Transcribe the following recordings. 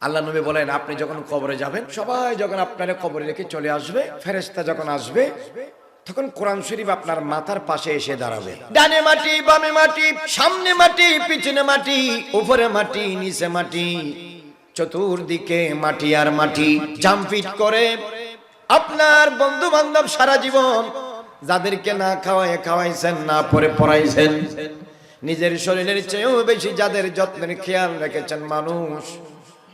আল্লাহ নবী বলেন, আপনি যখন কবরে যাবেন, সবাই যখন আপনার কবরে রেখে চলে আসবে, ফেরেশতা যখন আসবে, তখন কোরআন শরীফ আপনার মাথার পাশে এসে দাঁড়াবে। ডানে মাটি, বামে মাটি, সামনে মাটি, পিছনে মাটি, উপরে মাটি, নিচে মাটি, চতুর্দিকে মাটি আর মাটি। জাম্পিট করে আপনার বন্ধু বান্ধব সারা জীবন যাদেরকে না খাওয়াইছেন, না পরে পড়াইছেন, নিজের শরীরের চেয়েও বেশি যাদের যত্নের খেয়াল রেখেছেন মানুষ,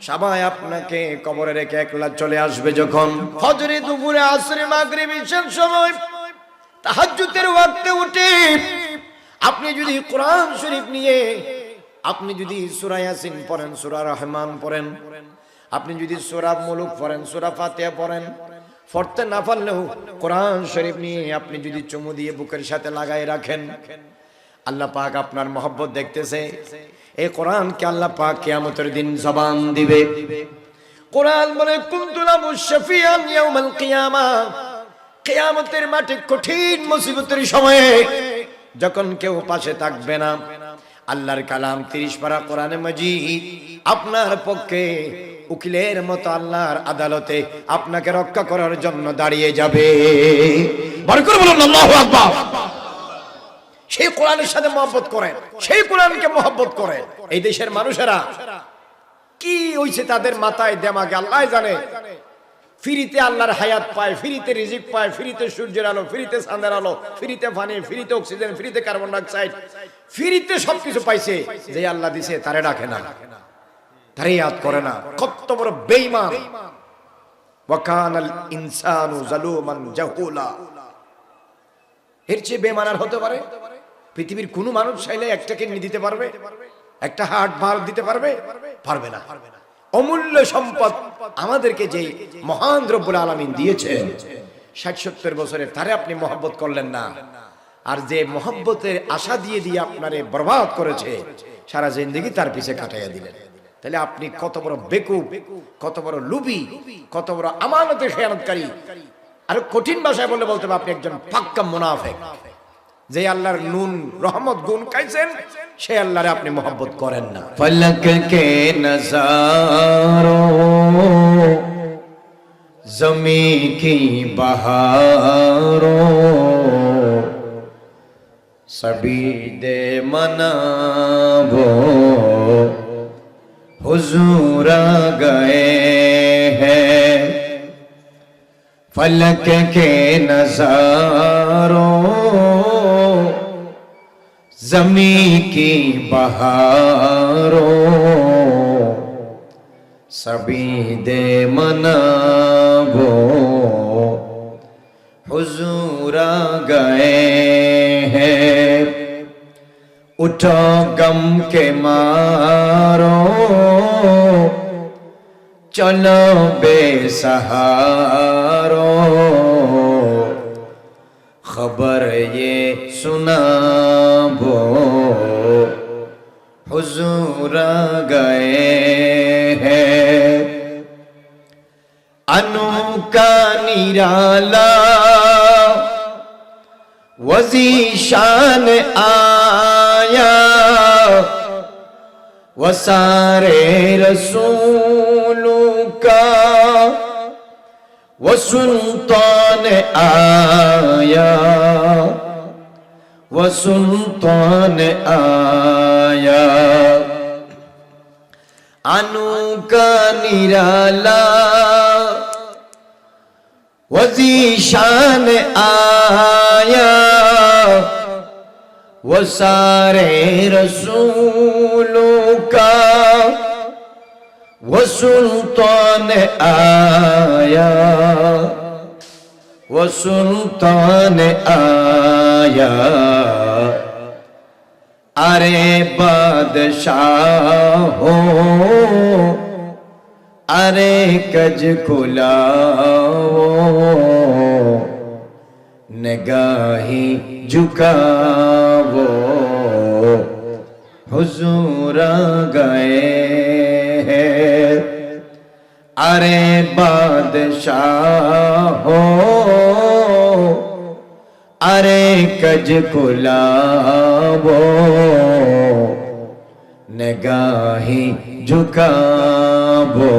সবাই আপনাকে কবরে রেখে একলা চলে আসবে। যখন ফজরে, দুপুরে, আসরে, মাগরিব, ঈশার সময়, তাহাজ্জুদের ওয়াক্তে উঠে আপনি যদি কোরআন শরীফ নিয়ে, আপনি যদি সূরা ইয়াসিন পড়েন, সূরা রহমান পড়েন, আপনি যদি সূরা মুলুক পড়েন, সূরা ফাতিহা পড়েন, পড়তে না পারলেও কোরআন শরীফ নিয়ে আপনি যদি চুমু দিয়ে বুকের সাথে লাগাই রাখেন, আল্লাহ পাক আপনার মহব্বত দেখতেছে। এই কোরআনকে আল্লাহ পাক কিয়ামতের দিন জবান দিবে। কোরআন বলে, কুনতু লাহু শাফিয়ান ইয়াউমাল কিয়ামা। কিয়ামতের মাঠে কঠিন মুসিবতের সময়ে যখন কেউ পাশে থাকবে না, আল্লাহর কালাম 30 পারা কোরআনে মাজিদ আপনার পক্ষে উকিলের মতো আল্লাহর আদালতে আপনাকে রক্ষা করার জন্য দাঁড়িয়ে যাবে। বড় করে বলুন আল্লাহু আকবার। সেই কোরআনের সাথে মহব্বত করেন, সেই কোরআনকে মহব্বত করেন। এই দেশের মানুষেরা কি হইছে তাদের মাথায় দেমাগে আল্লাহ জানে। ফ্রিতে আল্লাহর হায়াত পায়, ফ্রিতে রিজিক পায়, ফ্রিতে সূর্যের আলো, ফ্রিতে চাঁদের আলো, ফ্রিতে পানি, ফ্রিতে অক্সিজেন, ফ্রিতে কার্বন ডাইঅক্সাইড, ফ্রিতে সবকিছু পাইছে। যে আল্লাহ দিছে তারে ডাকে না, তারে ইয়াদ করে না। কত বড় বেঈমান। ওয়া কানাল ইনসানু যালুমান জাহুলা। এর চেয়ে বেঈমান আর হতে পারে? পৃথিবীর কোন মানুষ চাইলে একটা কিডনি দিতে পারবে? একটা হার্ট ভাল্ব দিতে পারবে? পারবে না। অমূল্য সম্পদ আমাদেরকে যে মহান রব্বুল আলামিন দিয়েছেন 60-70 বছরের, তারে আপনি মহব্বত করলেন না। আর যে মহব্বতের আশা দিয়ে দিয়ে আপনারে বরবাদ করেছে, সারা জিন্দেগি তার পিছে কাটাইয়া দিলেন। তাহলে আপনি কত বড় বেকুব, কত বড় লুবি, কত বড় আমানতের খেয়ানতকারী। আর কঠিন ভাষায় বললে বলতে হবে আপনি একজন পাক্কা মুনাফিক। যে আল্লাহর নুন রহমত গুণ খাইছেন, সে আল্লাহরে আপনি মহব্বত করেন না। ফলক কে নজারো জমি কি বহারো সবি দে মনাবো हुजूर आ गए हैं। फलक के नजारों जमी की बहारों सभी दे मनाबो हुजूर आ गए हैं। उठो गम के मारो चलो बेसहारो खबर ये सुनाबो हुजूर आ गए हैं। अनोखा निराला वज़ीशान आया वो सारे रसूलों का वो सुल्तान आया वो सुल्तान आया। अनोखा निराला वज़ीशान आया वो सारे रसूलों का वो सुल्तान आया वो सुल्तान आया। अरे बादशाहो अरे कज खुलाओ निगाही झुकाओ हुजूर आ गए हैं। अरे बादशाहो अरे कज खुलाओ निगाही झुकाओ वो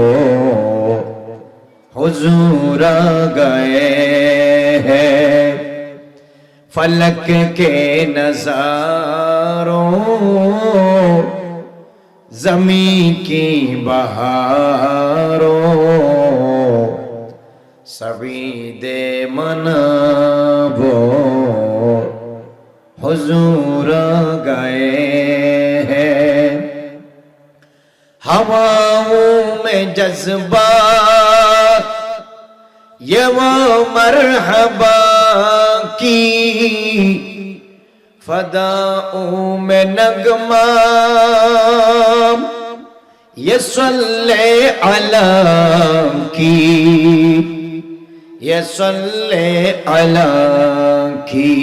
हुजूर आ गए हैं फलक के नजारों ज़मीं की बहारों सभी दे मनाबो हुजूर आ गए हैं हवाओं में जज्बा ये वो मरहबा की फदाओं में नगमा ये सल्ले अला की ये सल्ले अला की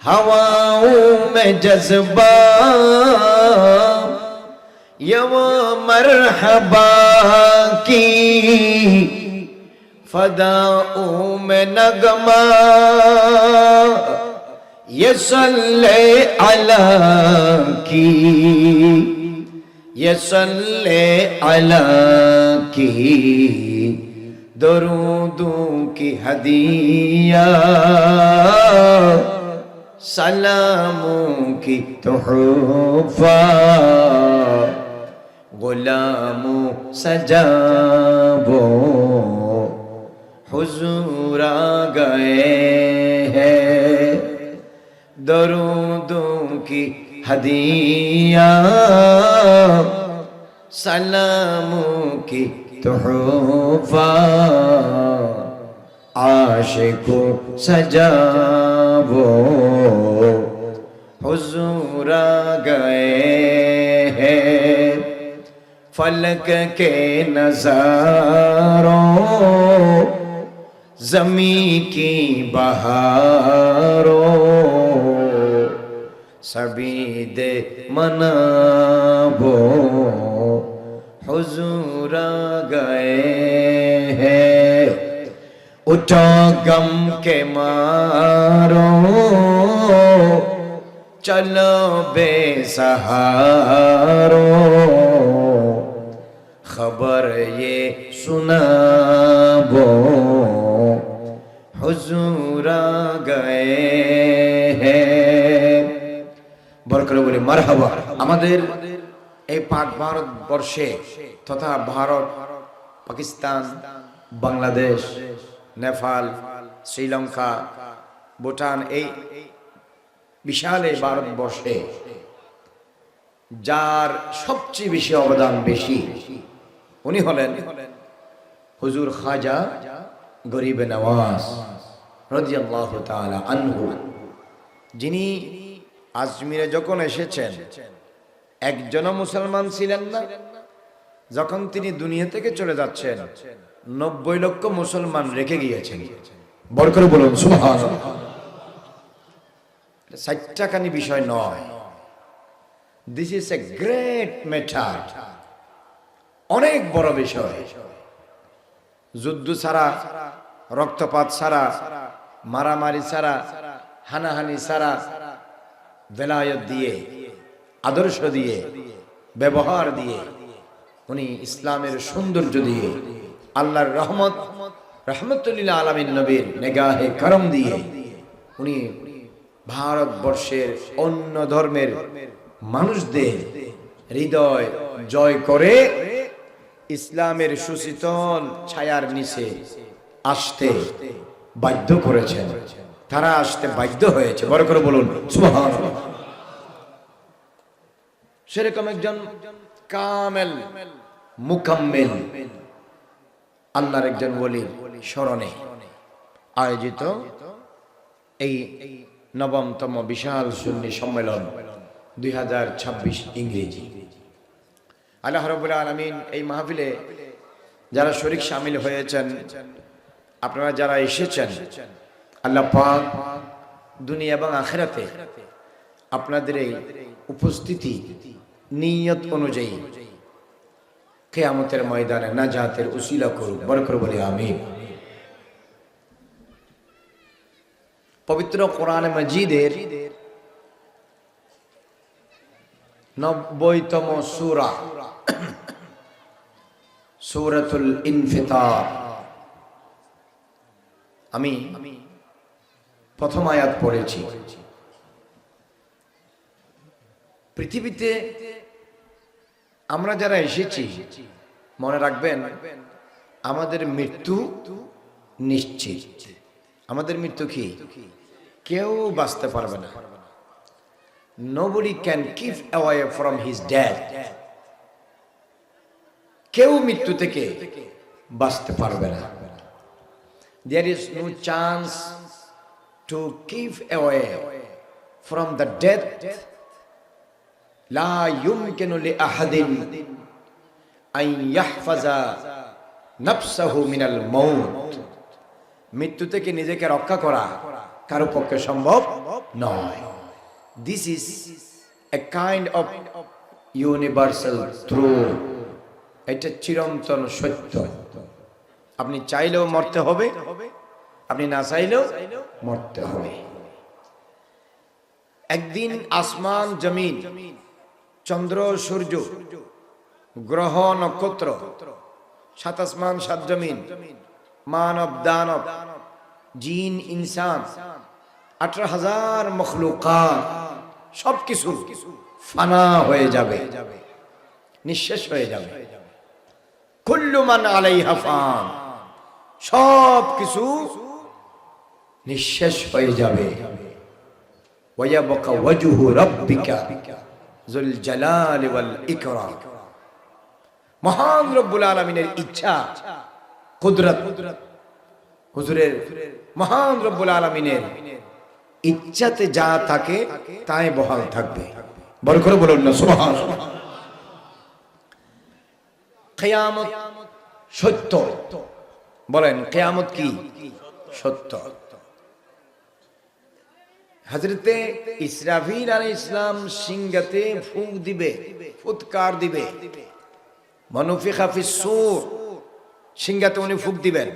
हवाओं में जज्बा ये वो मरहबा की फदाओं में नगमा ये सल्ले अला की ये सल्ले अला की दरूदों की हदिया सलामों की तोहफा गुलामों सजाबो हुजूर आ गए हैं दरूदों की हदिया सलामों की तोहफा आशिकों सजाबो हुजूर आ गए हैं फलक के नजारों ज़मीं की बहारों सभी दे मनाबो हुजूर आ गए हैं उठो गम के मारो चलो बेसहारो खबर ये सुनाबो हुजूर आ गए हैं বরকত বলে মারহাবা আমাদের এই পাক ভারতবর্ষে তথা ভারত পাকিস্তান বাংলাদেশ নেপাল শ্রীলঙ্কা ভুটান এই বিশাল এই ভারতবর্ষে যার সবচেয়ে বেশি অবদান বেশি উনি হলেন হুজুর খাজা গরিব নওয়াজ রাদিয়াল্লাহু তাআলা আনহু যিনি আজমিরে যখন এসেছেন একজনও মুসলমান ছিলেন না যখন তিনি দুনিয়া থেকে চলে যাচ্ছেন 90 লক্ষ মুসলমান রেখে গিয়েছেন বরকত বলুন সুবহানাল্লাহ এটা সাইট্টাকানি বিষয় নয় this is a great matter অনেক বড় বিষয় যুদ্ধ ছাড়া রক্তপাত ছাড়া মারামারি ছাড়া হানাহানি ছাড়া বেলায়েত দিয়ে আদর্শ দিয়ে ব্যবহার দিয়ে উনি ইসলামের সৌন্দর্য দিয়ে আল্লাহর রহমত রহমতুল্লিল আলামিন নবীর নিগাহে করম দিয়ে উনি ভারতবর্ষের অন্য ধর্মের মানুষদের হৃদয় জয় করে ইসলামের সুশীতল ছায়ার নিচে আসতে বাধ্য করেছেন তারা আসতে বাধ্য হয়েছে বড় করে বলুন সুবহানাল্লাহ সেরকম একজন কামেল মুকাম্মিল আল্লাহর একজন ওলির স্মরণে আয়োজিত এই নবমতম বিশাল সুন্নি সম্মেলন 2026 ইংরেজি আল্লাহ রাব্বুল আলামিন এই মাহফিলে যারা শরীক শামিল হয়েছেন আপনারা যারা এসেছেন আল্লাহ পাক দুনিয়া এবং আখিরাতে আপনাদের এই উপস্থিতি নিয়ত অনুযায়ী কিয়ামতের ময়দানে নাজাতের উসিলা করুক বরকত বলি আমিন পবিত্র কোরআন মাজিদের 90তম সূরা সূরাতুল ইনফিতার। আমি প্রথম আয়াত পড়েছি। পৃথিবীতে আমরা যারা এসেছি, মনে রাখবেন আমাদের মৃত্যু নিশ্চিত। আমাদের মৃত্যু কি? কেউ বাঁচতে পারবে না। Nobody can keep away from his death. কেউ মৃত্যু থেকে বাঁচতে পারবে না। There is no chance to keep away from the death. لا يمكن لأحد أن يحفظ نفسه من الموت. মৃত্যু থেকে নিজেকে রক্ষা করা কারো পক্ষে সম্ভব নয়। This is a kind of universal truth. এটা চিরন্তন সত্য। আপনি চাইলেও মরতে হবে, আপনি না চাইলেও মরতে হবে। একদিন আসমান জমিন, চন্দ্র সূর্য, গ্রহ নক্ষত্র, সাত আসমান সাত জমিন, মানব দানব, জিন ইনসান, 18,000 মখলুকাত সবকিছু ফানা হয়ে যাবে, নিঃশেষ হয়ে যাবে। কুল্লু মান আলাইহা ফান, সবকিছু নিঃশেষ হয়ে যাবে। ওয়ায়াবকা ওয়াজহু রাব্বিকা যুল জালালি ওয়াল ইকরাম। মহান রব্বুল আলামিনের ইচ্ছা, কুদরত, হুজুরের মহান রব্বুল আলামিনের ইচ্ছাতে যা থাকে তাই বহাল থাকবে। বড় করে বলুন না সুবহানাল্লাহ। কিয়ামত সত্য। বলেন কিয়ামত কি? সত্য। হযরতে ইসরাফিল আলাইহিস সালাম সিংহাতে ফুঁক দিবে, ফুৎকার দিবে। মানুফিখা ফিস সূর, সিংহাতে উনি ফুঁক দিবেন,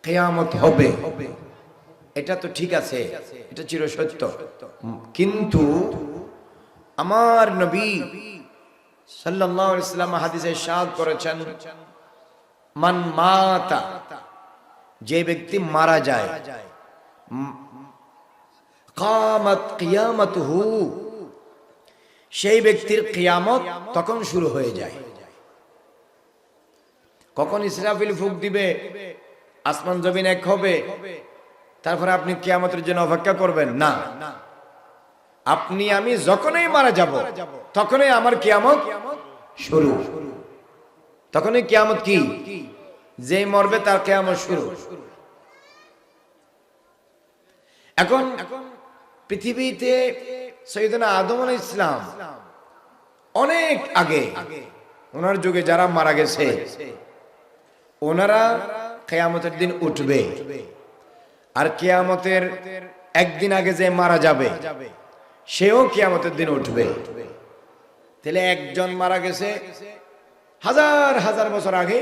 কিয়ামত হবে। এটা তো ঠিক আছে, এটা চিরসত্য। কিন্তু আমার নবী সাল্লাল্লাহু আলাইহি ওয়াসাল্লাম হাদিসে ইরশাদ করেছেন, মান মাতা, যে ব্যক্তি মারা যায়, কামাত কিয়ামাতুহু, সেই ব্যক্তির কিয়ামত তখন শুরু হয়ে যায়। কখন ইসরাফিল ফুঁক দিবে, আসমান জমিন এক হবে, তারপরে আপনি কিয়ামতের জন্য অপেক্ষা করবেন না। আপনি আমি যখনই মারা যাব তখনই আমার কিয়ামত শুরু। তখনই কিয়ামত কি? যে মরবে তার কিয়ামত শুরু। এখন পৃথিবীতে সৈয়দনা আদম আলাইহিস সালাম অনেক আগে, ওনার যুগে যারা মারা গেছে ওনারা কিয়ামতের দিন উঠবে। আর কিয়ামতের একদিন আগে যে মারা যাবে সেও কিয়ামতের দিন উঠবে। তাহলে একজন মারা গেছে হাজার হাজার বছর আগে,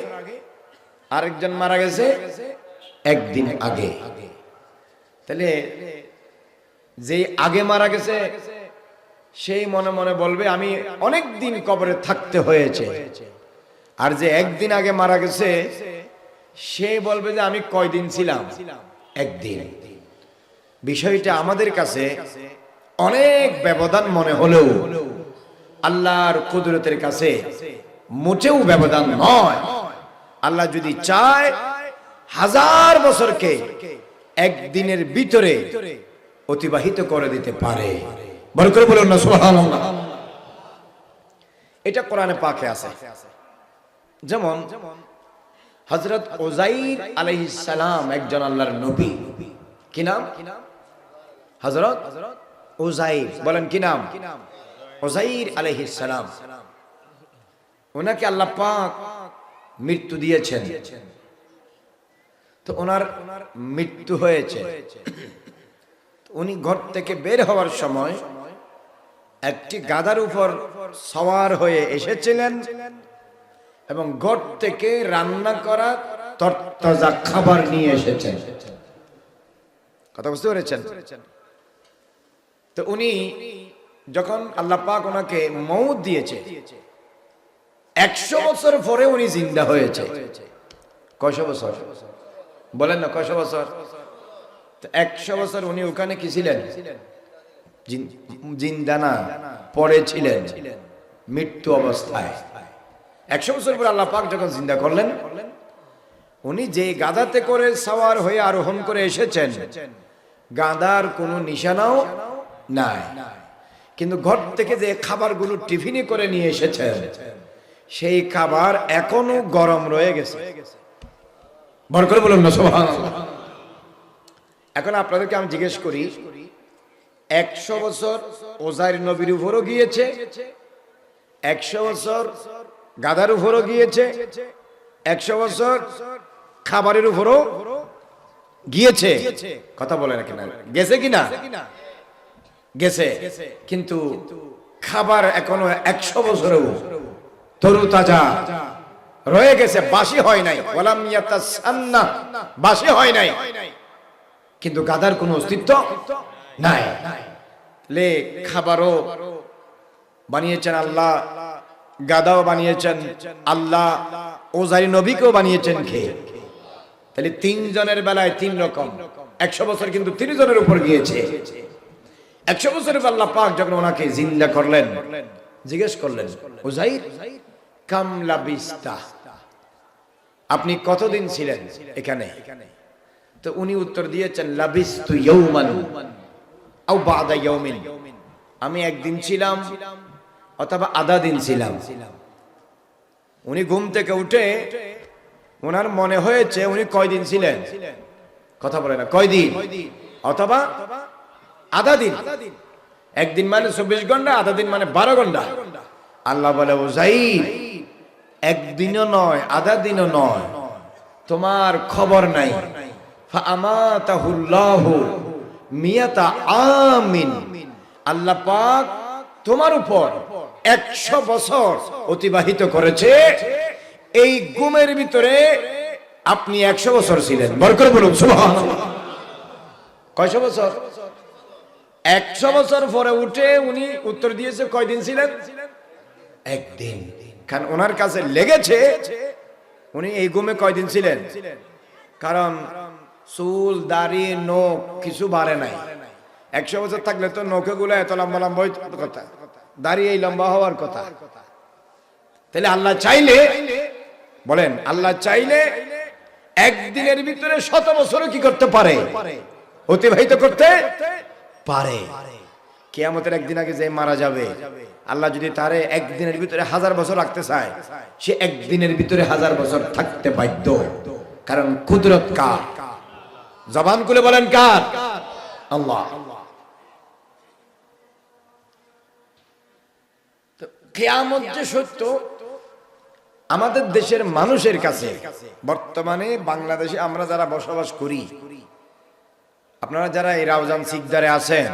আরেকজন মারা গেছে একদিন আগে। তাহলে যে আগে মারা গেছে সেই মনে মনে বলবে আমি অনেক দিন কবরে থাকতে হয়েছে, আর যে একদিন আগে মারা গেছে সে বলবে যে আমি কয়দিন ছিলাম? একদিন। বিষয়টা আমাদের কাছে অনেক ব্যবধান মনে হলেও আল্লাহর কুদরতের কাছে মোটেও ব্যবধান নয়। আল্লাহ যদি চায় হাজার বছরকে একদিনের ভিতরে অতিবাহিত করে দিতে পারে। বড় করে বলুন না সুবহানাল্লাহ। এটা কোরআনে পাকে আছে। যেমন হযরত উযাইর আলাইহিস সালাম একজন আল্লাহর নবী। কি নাম? হযরত উযাইর। বলেন কি নাম? উযাইর আলাইহিস সালাম। ওনাকে আল্লাহ পাক মৃত্যু দিয়েছেন। তো ওনার মৃত্যু হয়েছে। উনি ঘর থেকে বের হওয়ার সময় একটি গাধার উপর সওয়ার হয়ে এসেছিলেন এবং ঘর থেকে রান্না করা তরতাজা খাবার নিয়ে এসেছেন। কথা বুঝতে পেরেছেন? তো উনি যখন আল্লাহ পাক ওনাকে মউত দিয়েছে, 100 বছর পরে উনি জিন্দা হয়েছে। কয়শো বছর বলেন না, কয়শো বছর? 100 বছর উনি ওখানে কি ছিলেন? জিন্দা না, পরে ছিলেন মৃত্যু অবস্থায়। 100 বছর পর আল্লাহ পাক যখন জিন্দা করলেন, উনি যে গাধাতে করে সওয়ার হয়ে আরোহণ করে এসেছেন, গাধার কোনো নিশানাও নাই, কিন্তু ঘর থেকে যে খাবারগুলো টিফিনে করে নিয়ে এসেছেন, সেই খাবার এখনো গরম রয়ে গেছে। বড় করে বলুন না সুবহানাল্লাহ। এখন আপনাদেরকে আমি জিজ্ঞেস করি, 100 বছর ওজাইর নবীর উপরও গিয়েছে, 100 বছর গাধার উপরও গিয়েছে, 100 বছর খাবারের উপরও গিয়েছে। কথা বলে না কিনা? গেছে কিনা? গেছে, কিন্তু খাবার এখনো 100 বছরেও তরু তাজা রয়ে গেছে, বাসি হয় নাই। ওয়ালাম ইয়াতাসান্না, বাসি হয় নাই, কিন্তু গাধার কোনো অস্তিত্ব নাই। লে খাবারও বানিয়েছেন আল্লাহ, গাধাও বানিয়েছেন আল্লাহ, ওজাইর নবীকেও বানিয়েছেন খেয়ে। তাহলে 3 জনের বেলায় 3 রকম। 100 বছর কিন্তু 3 জনের উপর গিয়েছে। 100 বছরের আল্লাহ পাক যখন ওনাকে জিন্দা করলেন, জিজ্ঞেস করলেন, উজাইর কাম লাবিস্তা, আপনি কতদিন ছিলেন এখানে? তো উনি উত্তর দিয়েছেন, লাবিস্তু ইয়াওমান আও বাদা ইয়াওমিন, আমি একদিন ছিলাম অথবা আধা দিন ছিলাম। উনি ঘুম থেকে উঠে ওনার মনে হয়েছে উনি কয়দিন ছিলেন? কথা বলে না, কয়দিন অথবা আধা দিন। একদিন মানে 24 ঘন্টা, আধা দিন মানে 12 ঘন্টা। আল্লাহ বলে, উজাইর একদিনও নয়, আধা দিনও নয়, তোমার খবর নাই। ফাআমাতাহুল্লাহু মিয়াতা আমিন, আল্লাহ পাক তোমার উপর 100 বছর অতিবাহিত করেছে। এই ঘুমের ভিতরে আপনি 100 বছর ছিলেন। বরকত বলুন সুবহানাল্লাহ। কয়শো বছর? 100 বছর পরে উঠে উনি উত্তর দিয়েছে কয়দিন ছিলেন? একদিন। কারণ ওনার কাছে লেগেছে উনি এই ঘুমে কয়দিন ছিলেন, কারণ চুল দাড়ি নখ কিছু বাড়ে নাই। 100 বছর থাকলে তো নখে গুলো এত লম্বা লম্বা হওয়ার কথা, দাড়ি এই লম্বা হওয়ার কথা। তাহলে আল্লাহ চাইলে, বলেন আল্লাহ চাইলে একদিনের ভিতরে 100 বছরও কি করতে পারে? অতিবাহিত করতে পারে। কিয়ামতের একদিন আগে যে মারা যাবে, আল্লাহ যদি তারে একদিনের ভিতরে 1000 বছর রাখতে চায়, সে একদিনের ভিতরে 1000 বছর থাকতে বাধ্য। কারণ কুদরত কার? জবান খুলে বলেন কার? আল্লাহ। তো কিয়ামত যে সত্য, আমাদের দেশের মানুষের কাছে, বর্তমানে বাংলাদেশে আমরা যারা বসবাস করি, আপনারা যারা এই রাউজান সিকদারে আছেন,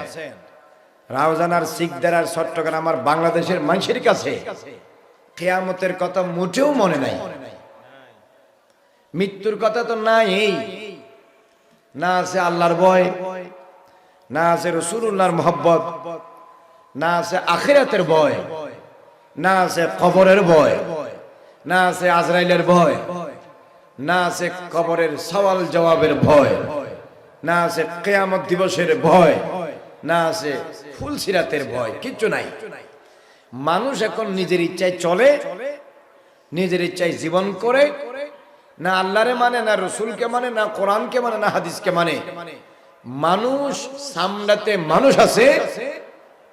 রাউজান আর সিকদার আর চট্টগ্রাম আর বাংলাদেশের মানুষের কাছে কিয়ামতের কথা মোটেও মনে নাই। মৃত্যুর কথা তো নাই, না আছে আল্লাহর ভয়, না আছে রাসূলুল্লাহর মহব্বত, না আছে আখিরাতের ভয়, না আছে কবরের ভয়, না আছে আজরাইলের ভয়, না আছে কবরের সওয়াল জবাবের ভয়, না আছে কিয়ামত দিবসের ভয়, না আছে ফুলসিরাতের ভয়, কিচ্ছু নাই। মানুষ এখন নিজের ইচ্ছায় চলে, নিজের ইচ্ছায় জীবন করে, না আল্লাহরে মানে, না রসুলকে মানে, না কোরআনকে মানে, না হাদিসকে মানে। মানুষ সামলাতে মানুষ আছে,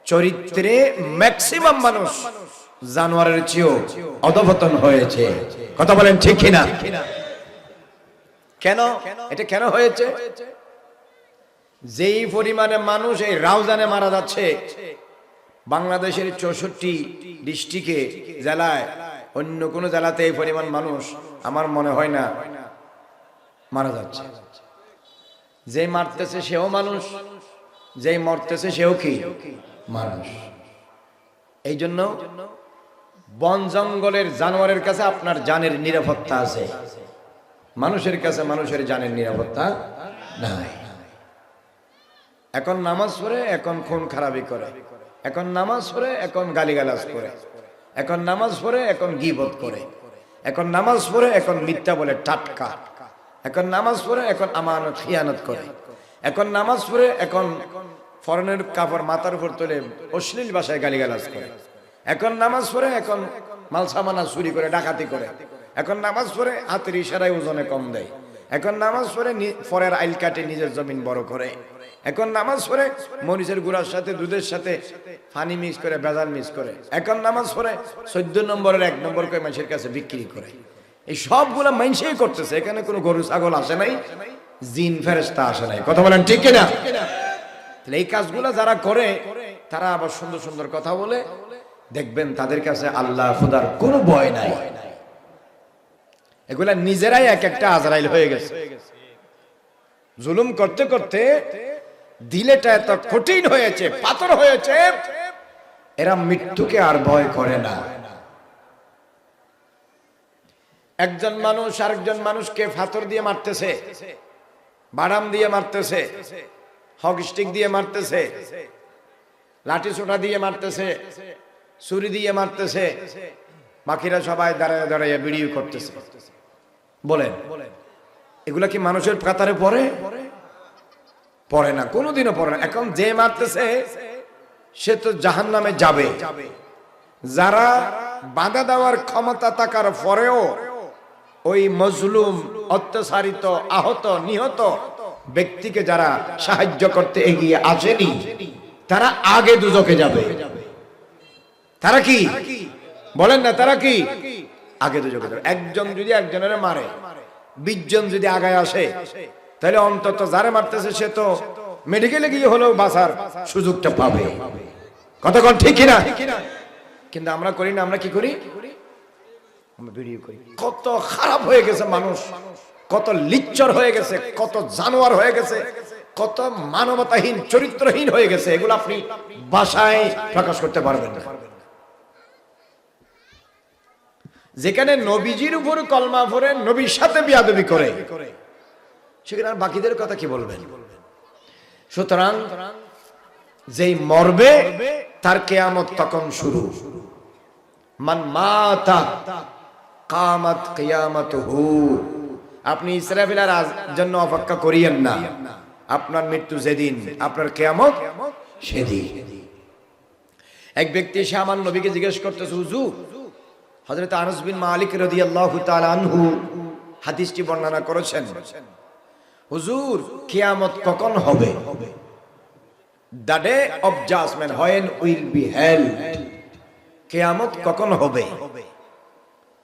চরিত্রে ম্যাক্সিমাম মানুষ জানোয়ারের চেয়েও অধঃপতন হয়েছে। কথা বলেন ঠিক কিনা? কেন এটা কেন হয়েছে? যেই পরিমাণে মানুষ এই রাউজানে মারা যাচ্ছে, বাংলাদেশের 64 ডিস্ট্রিক্টে জেলায় অন্য কোন জেলাতে এই পরিমাণ মানুষ আমার মনে হয় না মারা যাচ্ছে। যে মারতেছে সেও মানুষ, যে মরতেছে সেও কি মানুষ। এই জন্য বন জঙ্গলের জানোয়ারের কাছে আপনার জানের নিরাপত্তা আছে, মানুষের কাছে মানুষের জানের নিরাপত্তা নাই। এখন নামাজ পড়ে, এখন খুন খারাপি করে, এখন নামাজ পড়ে, এখন গালিগালাজ করে, এখন নামাজ পড়ে এখন গীবত করে, এখন নামাজ পড়ে এখন মিথ্যা বলে টাটকা, এখন নামাজ পড়ে এখন আমানত খিয়ানত করে, এখন নামাজ পড়ে এখন ফরেনের কাপড় মাথার উপর তুলে অশ্লীল ভাষায় গালিগালাজ করে, এখন নামাজ পড়ে এখন মালসামানা চুরি করে ডাকাতি করে, এখন নামাজ পড়ে হাতের ইশারায় ওজনে কম দেয়, এখন নামাজ পড়ে পরের আইল কাটে নিজের জমিন বড় করে, এখন নামাজ পড়ে মরিচের গুঁড়ার সাথে দুধের সাথে পানি মিক্স করে ভেজাল মিক্স করে, এখন নামাজ পড়ে 14 নম্বরের 1 নম্বর করে মানুষের কাছে বিক্রি করে। এই সবগুলা মানুষই করতেছে, এখানে কোনো গরু ছাগল আসে নাই, জিন ফেরেশতা আসে নাই। কথা বলেন ঠিক কিনা? তাহলে এই কাজগুলা যারা করে তারা আবার সুন্দর সুন্দর কথা বলে, দেখবেন তাদের কাছে আল্লাহ খোদার কোনো ভয় নাই। এগুলা নিজেরাই এক একটা আজরাইল হয়ে গেছে। জুলুম করতে করতে দিলেটা এত কঠিন হয়েছে, পাথর হয়েছে, এরা মৃত্যুকে আর ভয় করে না। একজন মানুষ আরেকজন মানুষকে পাথর দিয়ে মারতেছে, বাদাম দিয়ে মারতেছে, হক স্টিক দিয়ে মারতেছে, লাঠি ছোটা দিয়ে মারতেছে, ছুরি দিয়ে মারতেছে, বাকিরা সবাই দাঁড়ায় দাঁড়ায় ভিডিও করতেছে। বলেন এগুলা কি মানুষের কাতারে পড়ে? পড়ে না, কোনোদিনও পড়ে না। এখন যে মারতেছে সে তো জাহান্নামে যাবে। যারা বাধা দেওয়ার ক্ষমতা থাকার পরেও ওই মজলুম, অত্যাচারিত, আহত, নিহত ব্যক্তিকে যারা সাহায্য করতে এগিয়ে আসেনি, তারা আগে দুজকে যাবে। তারা কি বলেন না? তারা কি আগে দুজকে যাবে। একজন যদি একজনের মারে, 20 জন যদি আগায় আসে, তাহলে অন্তত যারা মারতেছে সে তো মেডিকেলে গিয়ে হলেও বাঁচার সুযোগটা পাবে। কতক্ষণ ঠিক কিনা? কিন্তু আমরা করি না। আমরা কি করি? আমরা ভিডিও করি। কত খারাপ হয়ে গেছে মানুষ, কত লিচ্ছর হয়ে গেছে, কত জানোয়ার হয়ে গেছে, কত মানবতাহীন, চরিত্রহীন হয়ে গেছে। এগুলো আপনি ভাষায় প্রকাশ করতে পারবেন না। যেখানে নবীজির উপর কলমা পড়ে নবীর সাথে বিয়াদবি করে, সেখানে আর বাকিদের কথা কি বলবেন? সুতরাং যেই মরবে তার কিয়ামত তখন শুরু। মান মাতা কামাত কিয়ামাতুহু। আপনি ইসরাফিলের জন্য অপেক্ষা করিয়েন না। আপনার মৃত্যু যেদিন, আপনার কিয়ামত সেদিন। এক ব্যক্তি এসে আমার নবীকে জিজ্ঞেস করতেছে, হুজুর, হযরত আনাস বিন মালিক রাদিয়াল্লাহু তাআলা আনহু হাদিসটি বর্ণনা করেছেন, হুজুর কিয়ামত কখন হবে? The day of judgment, when will be held? কিয়ামত কখন হবে?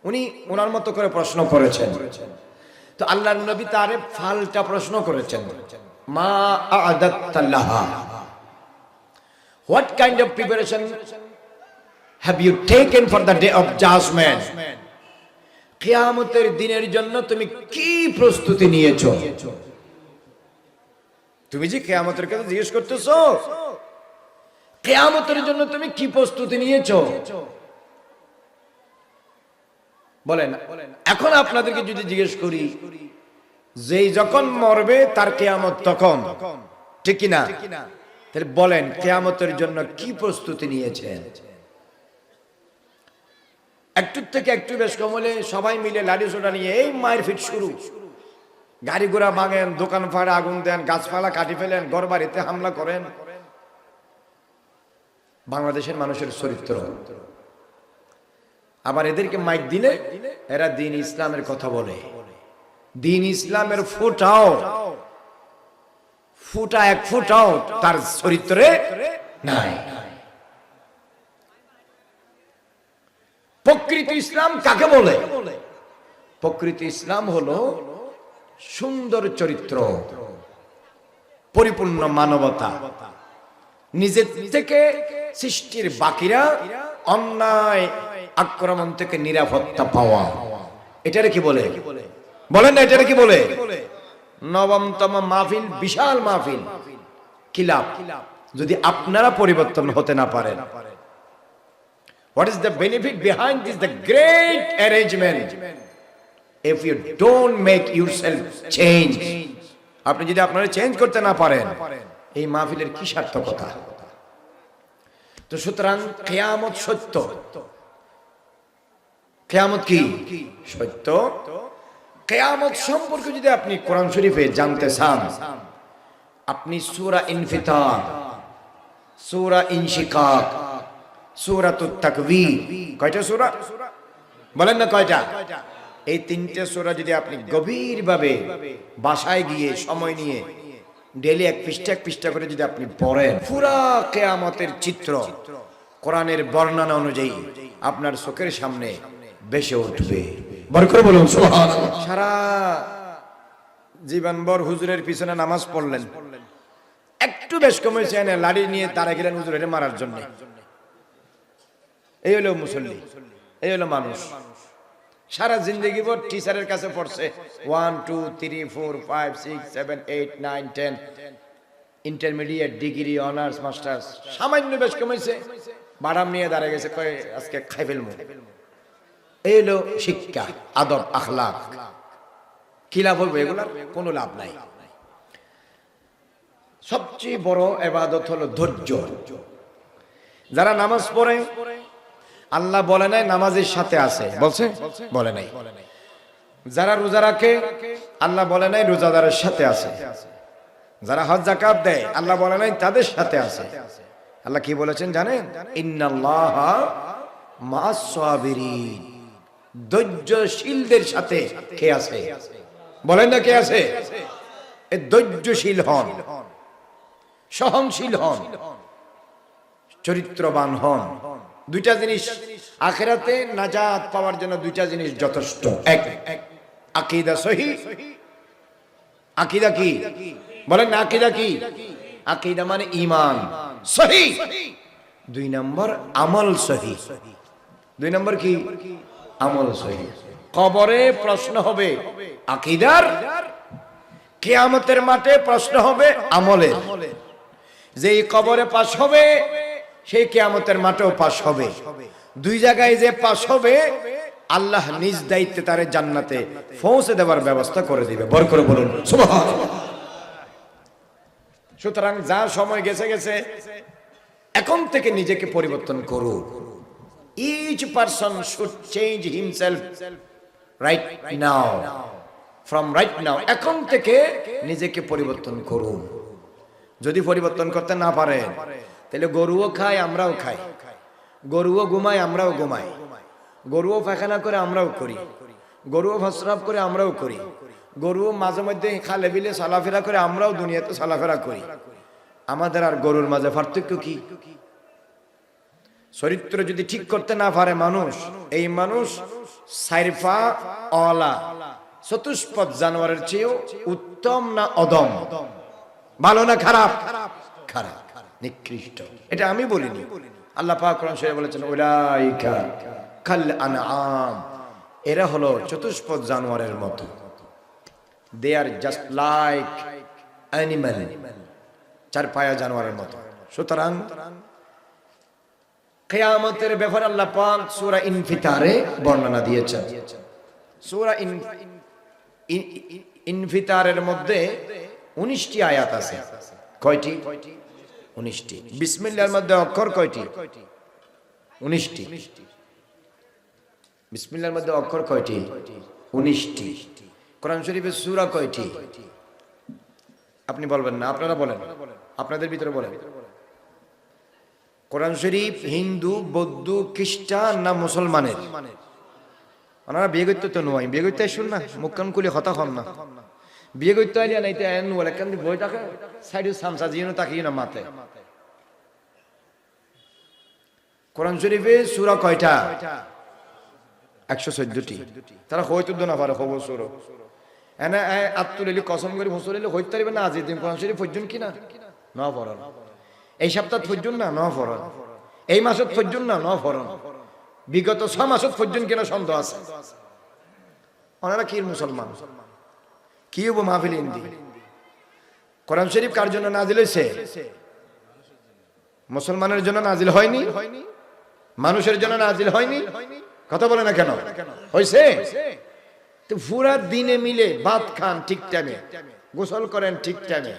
উনি ওনার মতো করে প্রশ্ন করেছেন। তো আল্লাহর নবী তারে ফালটা প্রশ্ন করেছেন, মা আ'দাত্তা Laha, what kind of preparation have you taken for the day of judgment? কিয়ামতের দিনের জন্য তুমি কি প্রস্তুতি নিয়েছো? তুমি যে কিয়ামতের কথা জিজ্ঞেস করতেছো, কিয়ামতের জন্য তুমি কি প্রস্তুতি নিয়েছো? বলেন। এখন আপনাদেরকে যদি জিজ্ঞেস করি, যেই যখন মরবে তার কিয়ামত তখন, ঠিক কি না? তাহলে বলেন কিয়ামতের জন্য কি প্রস্তুতি নিয়েছেন? একটু থেকে একটু বেশ কম হলে সবাই মিলে লাঠি সোটা নিয়ে এই মায়ের ফিট শুরু। গাড়ি ঘোড়া ভাঙেন, দোকান ফাড়ে আগুন দেন, গাছপালা কাটি ফেলেন, ঘর বাড়িতে হামলা করেন। বাংলাদেশের মানুষের চরিত্র। আবার এদেরকে মাইক দিলে এরা দ্বীন ইসলামের কথা বলে। দ্বীন ইসলামের এক ফুটাও তার চরিত্রে নাই। প্রকৃত ইসলাম কাকে বলে? প্রকৃত ইসলাম হলো সুন্দর চরিত্র, পরিপূর্ণ মানবতা, নিজের থেকে সৃষ্টির বাকিরা অন্যায় আক্রমণ থেকে নিরাপত্তা পাওয়া। এটারে কি বলে? বলেন না, এটারে কি বলে? নবমতম মাহফিল, বিশাল মাহফিল, কি লাভ যদি আপনারা পরিবর্তন হতে না পারেন? What is the benefit behind this, the great arrangement, if you don't make yourself change? আপনি যদি আপনারা চেঞ্জ করতে না পারেন, এই মাহফিলের কি সার্থকতা? তো সুতরাং কিয়ামত সত্য, কিয়ামত কি সত্য। কিয়ামত সম্পর্কে যদি আপনি কোরআন শরীফে জানতে চান, আপনি সূরা ইনফিতার, সূরা ইনশিকাক, সূরাতুত তাকবীর, কয়টা সূরা বলেন না কয়টা? এই তিনটে সূরা যদি আপনি গভীরভাবে বাসায় গিয়ে সময় নিয়ে ডেইলি এক পৃষ্ঠা করে যদি আপনি পড়েন, পুরা কিয়ামতের চিত্র কোরআনের বর্ণনা অনুযায়ী আপনার চোখের সামনে ভেসে উঠবে। বড় করে বলুন সুবহানাল্লাহ। সারা জীবনভর হুজুরের পিছনে নামাজ পড়লেন, একটু বেশ কমেছে না লাড়ি নিয়ে তারা গেলেন হুজুরের মারার জন্য। এই হলো মুসল্লি, এই হলো মানুষ। সারা জিন্দগি ভর টিচারের কাছে পড়ছে 1 2 3 4 5 6 7 8 9 10 ইন্টারমিডিয়েট, ডিগ্রি, অনার্স, মাস্টার্স। সামান্য বেশ কমেছে, বাদাম নিয়ে দাঁড়িয়ে গেছে, কয় আজকে খাই ফেলবো। এই হলো শিক্ষা, আদব, আখলাক। কি লাভ হবে এগুলার? কোনো লাভ নাই। সবচেয়ে বড় ইবাদত হলো ধৈর্য। যারা নামাজ পড়ে, আল্লাহ বলে নাই নামাজের সাথে আছে, বলছে? বলে নাই। যারা রোজা রাখে, আল্লাহ বলে নাই রোজাদারের সাথে আছে। যারা হজ যাকাত দেয়, আল্লাহ বলে নাই তাদের সাথে আছে। আল্লাহ কি বলেছেন জানেন? ইন্নাল্লাহা মা'আস সাবিরিন, ধৈর্যশীলদের সাথে কে আছে? বলেন না কে আছে? এই ধৈর্যশীল হন, সহনশীল হন, চরিত্রবান হন। দুইটা জিনিস আখিরাতে নাজাত পাওয়ার জন্য, দুইটা জিনিস যথেষ্ট। এক, আকীদা সহিহ। আকীদা কি? বলেন না আকীদা কি? আকীদা মানে ঈমান সহিহ। দুই নম্বর আমল সহিহ। দুই নম্বর কি? আমল সহিহ। কবরে প্রশ্ন হবে আকীদার, কিয়ামতের মাঠে প্রশ্ন হবে আমলের। যেই কবরে পাস হবে, সেই কিয়ামতের মাঠেও পাস হবে। দুই জায়গায় যে পাস হবে, আল্লাহ নিজ দায়িত্বে তারে জান্নাতে পৌঁছে দেওয়ার ব্যবস্থা করে দিবে। বড় করে বলুন সুবহানাল্লাহ। সুতরাং যা সময় গেছে গেছে, এখন থেকে নিজেকে পরিবর্তন করুন। Each person should change himself right now. From right now, এখন থেকে নিজেকে পরিবর্তন করুন। যদি পরিবর্তন করতে না পারেন, তাহলে গরুও খায়, আমরাও খাই। গরুও ঘুমায়, আমরাও ঘুমাই। গরুও পায়খানা করে, আমরাও করি। গরুও প্রস্রাব করে, আমরাও করি। গরুও মাঝে মধ্যে খালে বিলে চলাফেরা করে, আমরাও দুনিয়াতে চলাফেরা করি। আমাদের আর গরুর মাঝে পার্থক্য কি? চরিত্র যদি ঠিক করতে না পারে মানুষ, এই মানুষ সাইরফা অলা চতুষ্পদ জানোয়ারের চেয়েও উত্তম না অদম? ভালো না খারাপ? খারাপ, নিকৃষ্ট। এটা আমি বলিনি, আল্লাহ পাক কোরআন শরীফে বলেছেন উলাইকা কাল আনআম, এরা হলো চতুষ্পদ জানোয়ারের মতো। দে আর জাস্ট লাইক অ্যানিমাল, চার পায়া জানোয়ারের মতো। সুতরাং কিয়ামতের ব্যাপারে আল্লাহ পাক সূরা ইনফিতারে বর্ণনা দিয়েছেন। সূরা ইনফিতারের মধ্যে 19টি আয়াত আছে। কয়টি? 19টি। বিসমিল্লাহর মধ্যে অক্ষর কয়টি? 19টি। বিসমিল্লাহর মধ্যে অক্ষর কয়টি? 19টি। কোরআন শরীফের সূরা কয়টি? আপনি বলবেন না, আপনারা বলেন, আপনাদের ভিতরে বলেন। কোরআন শরীফ হিন্দু, বৌদ্ধ, খ্রিস্টান না মুসলমানের? ওনারা বিয়ে করতে তো নয়, বিয়ে করতে শুন না, মুখ কান খুলে হতা হন না। বিয়ে করতে আইলে নাইতে আইন বলে কেন বই থাকে সাইডে সামসা জিও তাকিয়ে না মাতে। কোরআন শরীফে সূরা কয়টা? 114টি। তারা হয়তো না পারে খবর সূরা এনা আত্তুলিলি কসম করে ফসলিলে হইতে পারবে না। আজ দিন কোরআন শরীফ পর্যন্ত কিনা ন পড়ন, এই সপ্তাহ পর্যন্ত না ন পড়ন, এই মাসত পর্যন্ত না ন পড়ন, বিগত 6 মাসত পর্যন্ত কিনা সন্দেহ আছে। ওনারা কি মুসলমান? কি হবো মাহফিল হিন্দি? কোরআন শরীফ কার জন্য নাজিল হয়েছে? মুসলমানের জন্য নাজিল হয়নি, মানুষের জন্য নাজিল হয়নি। কথা বলে না কেন? হয়েছে তো পুরা দিনে মিলে ভাত খান ঠিক টাইমে, গোসল করেন ঠিক টাইমে,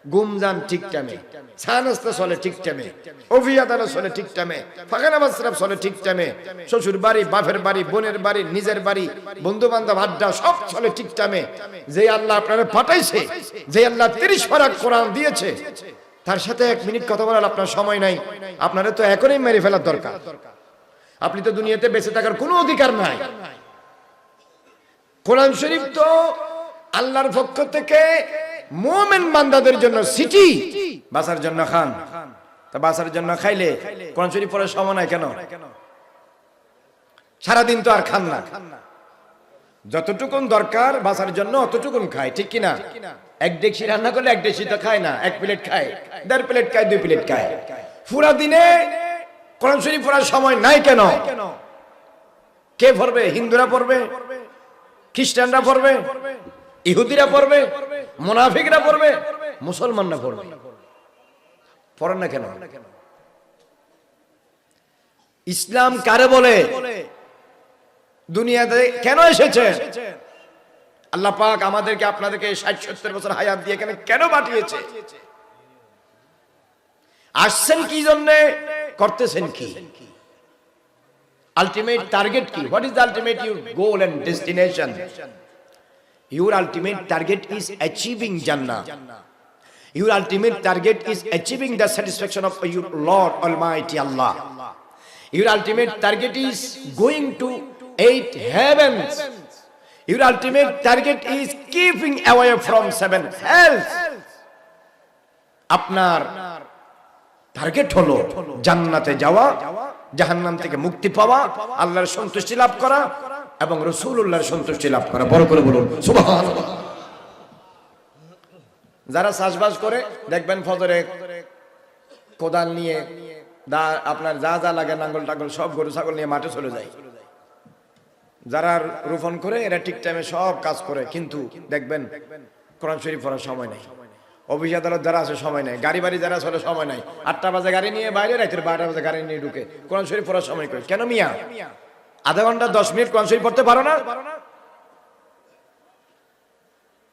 গুমজান ঠিক টাইমে, চা নাস্তা চলে ঠিক টাইমে, অভিয়াদানা চলে ঠিক টাইমে, ফাঁকা নামাজ শরাব চলে ঠিক টাইমে, শ্বশুর বাড়ি, বাপের বাড়ি, বোনের বাড়ি, নিজের বাড়ি, বন্ধু বান্ধব আড্ডা সব চলে ঠিক টাইমে। যে আল্লাহ আপনারা পাঠাইছে, যে আল্লাহ 30 পারা কোরআন দিয়েছে, তার সাথে 1 মিনিট কথা বলার আপনার সময় নাই। আপনারা তো এখনই মেরে ফেলার দরকার। আপনি তো দুনিয়াতে বেঁচে থাকার কোনো অধিকার নাই। কোরআন শরীফ তো আল্লাহর পক্ষ থেকে মুমিন বান্দাদের জন্য সিটি, বাঁচার জন্য খান। তা বাঁচার জন্য খাইলে কোরআন শরীফ পড়ার সময় নাই কেন? সারাদিন তো আর খান না, যতটুকুন দরকার বাঁচার জন্য অতটুকুন খায়, ঠিক কিনা? 1 ডেকচি রান্না করলে 1 ডেকচি তো খায় না, 1 প্লেট খায়, 1.5 প্লেট খায়, 2 প্লেট খায়। পুরা দিনে কোরআন শরীফ পড়ার সময় নাই কেন? কে পড়বে? হিন্দুরা পড়বে, খ্রিস্টানরা পড়বে, ইহুদিরা পড়বে, মুনাফিকরা পড়বে, মুসলমানরা পড়বে। পড়েন না কেন? ইসলাম কারে বলে? দুনিয়াতে কেন এসেছে? আল্লাহ পাক আমাদেরকে আপনাদেরকে 60-70 বছর হায়াত দিয়ে এখানে কেন পাঠিয়েছে? আসছেন কি জন্য? করতেছেন কি? আলটিমেট টার্গেট কি? What is the ultimate your goal and destination? Your ultimate target is achieving Jannah. Your ultimate target is achieving the satisfaction of your Lord Almighty Allah. Your ultimate target is going to 8 heavens. Your ultimate target is keeping away from 7 hells. আপনার target হলো জান্নাতে যাওয়া, জাহান্নাম থেকে মুক্তি পাওয়া, আল্লাহর সন্তুষ্টি লাভ করা এবং রাসূলুল্লাহর সন্তুষ্টি লাভ করা। বড় করে বলুন সুবহানাল্লাহ। যারা চাষবাস করে দেখবেন ফজরে কোদাল নিয়ে আপনার যা যা লাগে নাঙ্গল টাঙ্গল সব গরু ছাগল নিয়ে মাঠে চলে যায়। যারা রোপণ করে এরা ঠিক টাইমে সব কাজ করে, কিন্তু দেখবেন কোরআন শরীফ পড়ার সময় নেই। অফিস আদালত যারা আছে সময় নেই, গাড়ি বাড়ি যারা চলে সময় নাই, 8টা বাজে গাড়ি নিয়ে বাইরে, রাতের 12টা বাজে গাড়ি নিয়ে ঢুকে কোরআন শরীফ পড়ার সময় করে। কেন মিয়া? আধা ঘন্টা 10 মিনিট কোরআন শরীফ পড়তে পারো না?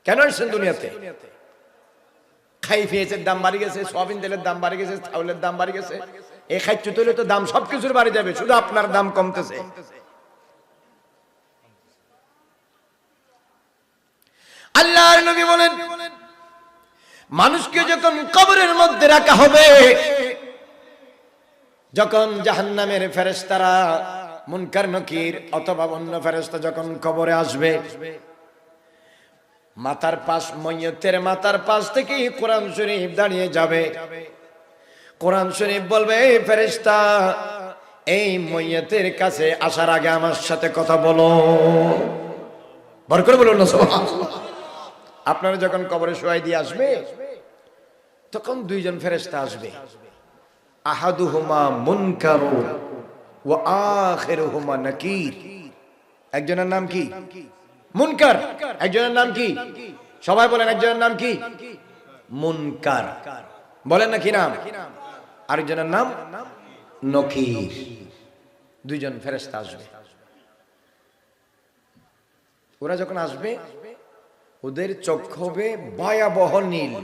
কেন আসছেন দুনিয়াতে? খাই পেঁয়াজের দাম বাড়ি গেছে, সয়াবিন তেলের দাম বাড়ি গেছে, চাউলের দাম বাড়ি গেছে, এই খাদ্য তৈলে তো দাম সবকিছুর বাড়ি যাবে, শুধু আপনার দাম কমতেছে। আল্লাহর নবী বলেন, মানুষকে যখন কবরের মধ্যে রাখা হবে, যখন জাহান্নামের ফেরেশতারা মুনকার নকির অথবা অন্য ফেরেশতা যখন কবরে আসবে, মাথার পাশ, ময়্যতের মাথার পাশ থেকে কোরআন শরীফ দাঁড়িয়ে যাবে। কোরআন শরীফ বলবে, ফেরেশতা এই ময়্যতের কাছে আসার আগে আমার সাথে কথা বলো। বড় করে বলুন না সুবহানাল্লাহ। আপনারা যখন কবরে শোয়াই দিয়ে আসবে, তখন 2 জন ফেরেশতা আসবে। আহাদুহুমা মুনকারু ওয়া আখিরুহুমা নাকির। একজনের নাম কি? মুনকার। একজনের নাম কি? সবাই বলেন, একজনের নাম কি? মুনকার। বলেন না কি নাম? আরেকজনের নাম নকির। 2 জন ফেরেশতা আসবে। ওরা যখন আসবে, ওদের চোখ হবে ভয়াবহ নীল,